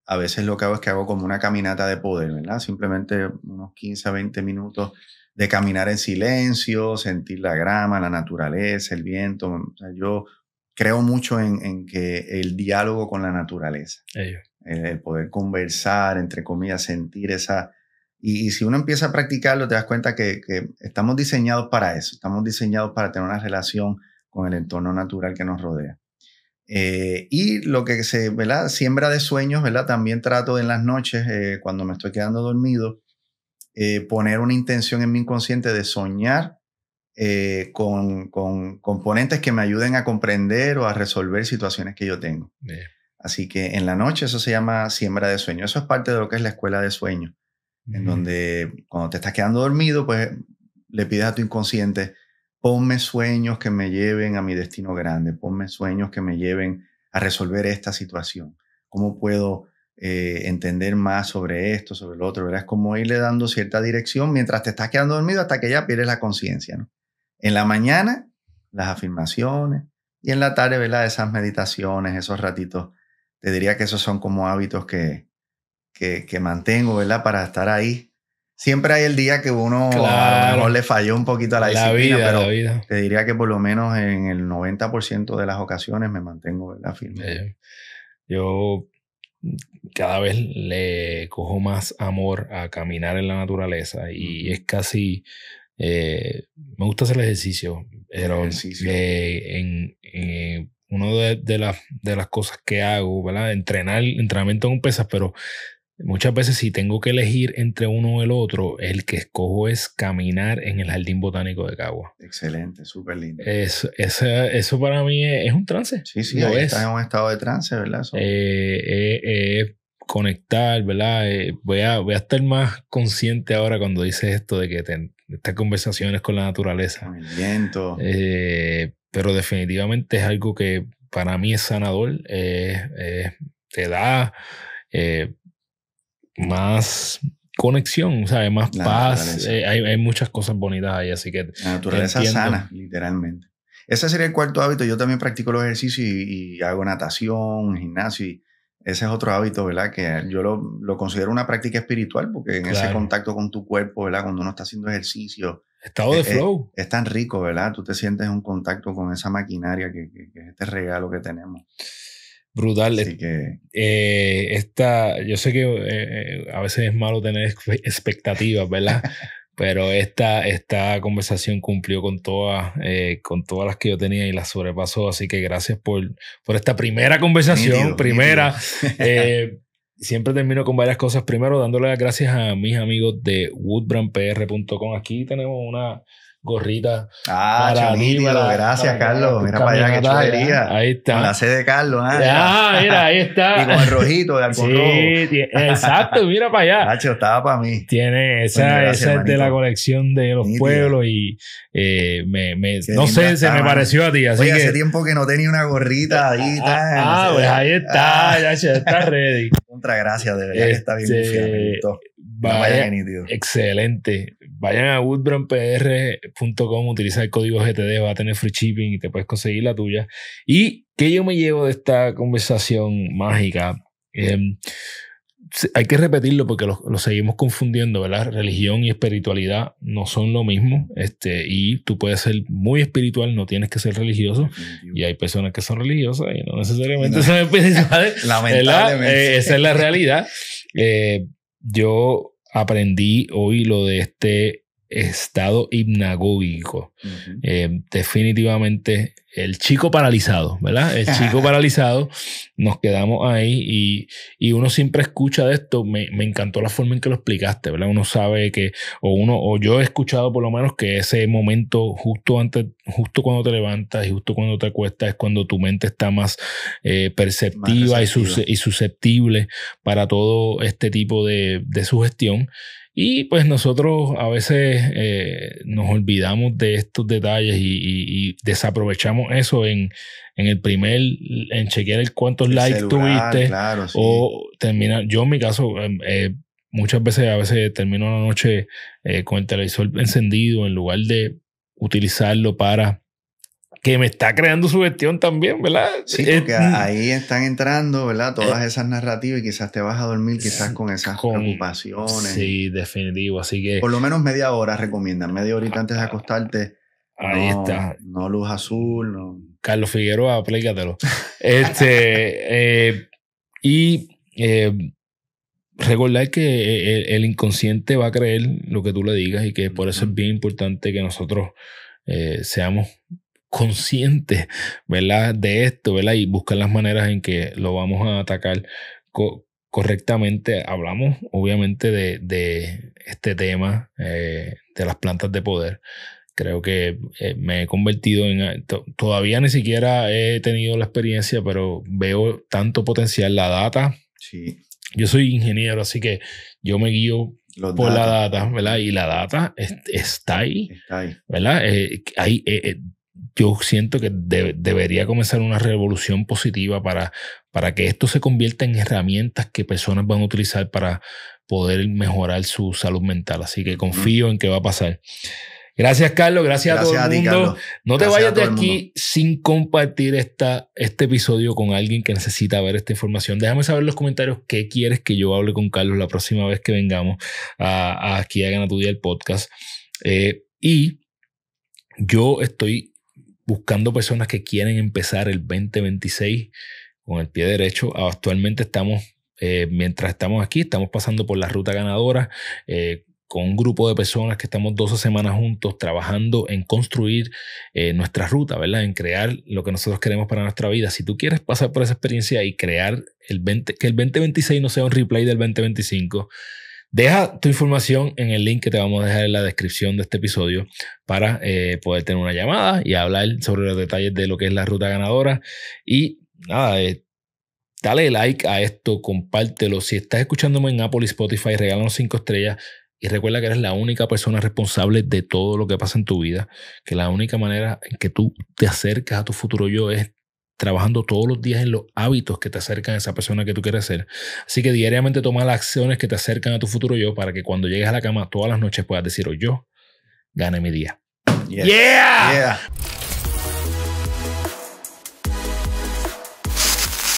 B: a veces lo que hago es que hago como una caminata de poder, ¿verdad? Simplemente unos 15 a 20 minutos de caminar en silencio, sentir la grama, la naturaleza, el viento. O sea, yo creo mucho en que el diálogo con la naturaleza, el poder conversar, entre comillas, sentir esa... Y si uno empieza a practicarlo, te das cuenta que estamos diseñados para eso. Estamos diseñados para tener una relación con el entorno natural que nos rodea. Y lo que ¿verdad? Siembra de sueños, ¿verdad? También trato en las noches, cuando me estoy quedando dormido, poner una intención en mi inconsciente de soñar con componentes que me ayuden a comprender o a resolver situaciones que yo tengo. Así que en la noche eso se llama siembra de sueños. Eso es parte de lo que es la escuela de sueños, en donde cuando te estás quedando dormido, pues le pides a tu inconsciente, ponme sueños que me lleven a mi destino grande, ponme sueños que me lleven a resolver esta situación. ¿Cómo puedo entender más sobre esto, sobre lo otro? ¿Verdad? Es como irle dando cierta dirección mientras te estás quedando dormido hasta que ya pierdes la conciencia, ¿no? En la mañana, las afirmaciones y en la tarde, ¿verdad? Esas meditaciones, esos ratitos. Te diría que esos son como hábitos que mantengo, ¿verdad? Para estar ahí. Siempre hay el día que uno a lo mejor le falló un poquito a la disciplina, pero te diría que por lo menos en el 90% de las ocasiones me mantengo, ¿verdad? Firme.
A: Yo cada vez le cojo más amor a caminar en la naturaleza y es casi... me gusta hacer ejercicio, pero una de las cosas que hago, ¿verdad? Entrenamiento con pesas, pero muchas veces si tengo que elegir entre uno o el otro, el que escojo es caminar en el Jardín Botánico de Cagua.
B: Excelente, súper lindo.
A: Eso para mí es un trance.
B: Sí, ahí estás en un estado de trance, ¿verdad?
A: Conectar, ¿verdad? Voy a estar más consciente ahora cuando dices esto de que estas conversaciones con la naturaleza.
B: Con el viento.
A: Pero definitivamente es algo que para mí es sanador. Te da más conexión, ¿sabes? Más paz. Hay muchas cosas bonitas ahí, así que...
B: La naturaleza sana, literalmente. Ese sería el cuarto hábito. Yo también practico los ejercicios y hago natación, gimnasio y ese es otro hábito, ¿verdad? Que yo lo considero una práctica espiritual porque en ese contacto con tu cuerpo, ¿verdad? Cuando uno está haciendo ejercicio.
A: Estado de flow.
B: Es tan rico, ¿verdad? Tú te sientes en un contacto con esa maquinaria que es este regalo que tenemos.
A: Brutal.
B: Así que...
A: yo sé que a veces es malo tener expectativas, ¿verdad? Pero esta conversación cumplió con todas las que yo tenía y las sobrepasó. Así que gracias por esta primera conversación. siempre termino con varias cosas. Primero, dándole las gracias a mis amigos de woodbrandpr.com. Aquí tenemos una gorrita
B: para ti. Gracias, Carlos. Mira para allá, qué chulería.
A: Ahí está.
B: Con la C de Carlos.
A: Mira, ahí está.
B: Y con el rojito de algodón rojo.
A: Exacto, mira para allá.
B: Nacho, estaba para mí.
A: Tiene esa es de la colección de los pueblos y no sé, se me pareció a ti. Así
B: Oye,
A: que
B: hace tiempo que no tenía una gorrita ahí.
A: Pues ahí está, ya está ready.
B: Gracias, de verdad que está bien bufiado.
A: Vaya, excelente. Vayan a woodbrandpr.com, utiliza el código GTD, va a tener free shipping y te puedes conseguir la tuya. ¿Y qué yo me llevo de esta conversación mágica? Hay que repetirlo porque lo seguimos confundiendo, ¿verdad? Religión y espiritualidad no son lo mismo. Y tú puedes ser muy espiritual, no tienes que ser religioso. Y hay personas que son religiosas y no necesariamente son espirituales.
B: Lamentablemente.
A: Esa es la realidad. Yo aprendí hoy lo de este estado hipnagógico. Definitivamente el chico paralizado, ¿verdad? El chico paralizado, nos quedamos ahí y uno siempre escucha de esto. Me encantó la forma en que lo explicaste, ¿verdad? Uno sabe que, o yo he escuchado por lo menos que ese momento justo cuando te levantas y justo cuando te acuestas es cuando tu mente está más perceptiva y susceptible para todo este tipo de sugestión. Y pues nosotros a veces nos olvidamos de estos detalles y desaprovechamos eso en chequear cuántos likes tuviste.
B: Claro, sí.
A: O terminar. Yo en mi caso, muchas veces termino la noche con el televisor encendido en lugar de utilizarlo para que me está creando sugestión también, ¿verdad?
B: Sí, porque ahí están entrando, ¿verdad? Todas esas narrativas y quizás te vas a dormir quizás con esas preocupaciones.
A: Sí, definitivo. Así que
B: por lo menos media hora recomiendan. Media horita antes de acostarte.
A: Ahí está.
B: No luz azul, no.
A: Carlos Figueroa, aplícatelo. Recordar que el inconsciente va a creer lo que tú le digas y que por eso es bien importante que nosotros seamos conscientes, ¿verdad? De esto, ¿verdad? Y buscar las maneras en que lo vamos a atacar correctamente. Hablamos obviamente de este tema de las plantas de poder. Creo que me he convertido todavía ni siquiera he tenido la experiencia, pero veo tanto potencial. La data.
B: Sí.
A: Yo soy ingeniero, así que yo me guío por la data, ¿verdad? Y la data está ahí. ¿Verdad? Yo siento que debería comenzar una revolución positiva para que esto se convierta en herramientas que personas van a utilizar para poder mejorar su salud mental. Así que confío en que va a pasar. Gracias, Carlos. Gracias a todo el mundo.
B: Carlos.
A: No te vayas de aquí sin compartir este episodio con alguien que necesita ver esta información. Déjame saber en los comentarios qué quieres que yo hable con Carlos la próxima vez que vengamos aquí a Gana Tu Día el podcast. Y yo estoy buscando personas que quieren empezar el 2026 con el pie derecho. Actualmente mientras estamos aquí, estamos pasando por la ruta ganadora con un grupo de personas que estamos 12 semanas juntos trabajando en construir nuestra ruta, ¿verdad? En crear lo que nosotros queremos para nuestra vida. Si tú quieres pasar por esa experiencia y crear que el 2026 no sea un replay del 2025, deja tu información en el link que te vamos a dejar en la descripción de este episodio para poder tener una llamada y hablar sobre los detalles de lo que es la ruta ganadora. Y nada, dale like a esto, compártelo. Si estás escuchándome en Apple y Spotify, regálanos 5 estrellas. Y recuerda que eres la única persona responsable de todo lo que pasa en tu vida. Que la única manera en que tú te acercas a tu futuro yo es trabajando todos los días en los hábitos que te acercan a esa persona que tú quieres ser. Así que diariamente toma las acciones que te acercan a tu futuro yo para que cuando llegues a la cama todas las noches puedas decir, hoy yo gané mi día.
B: Yeah.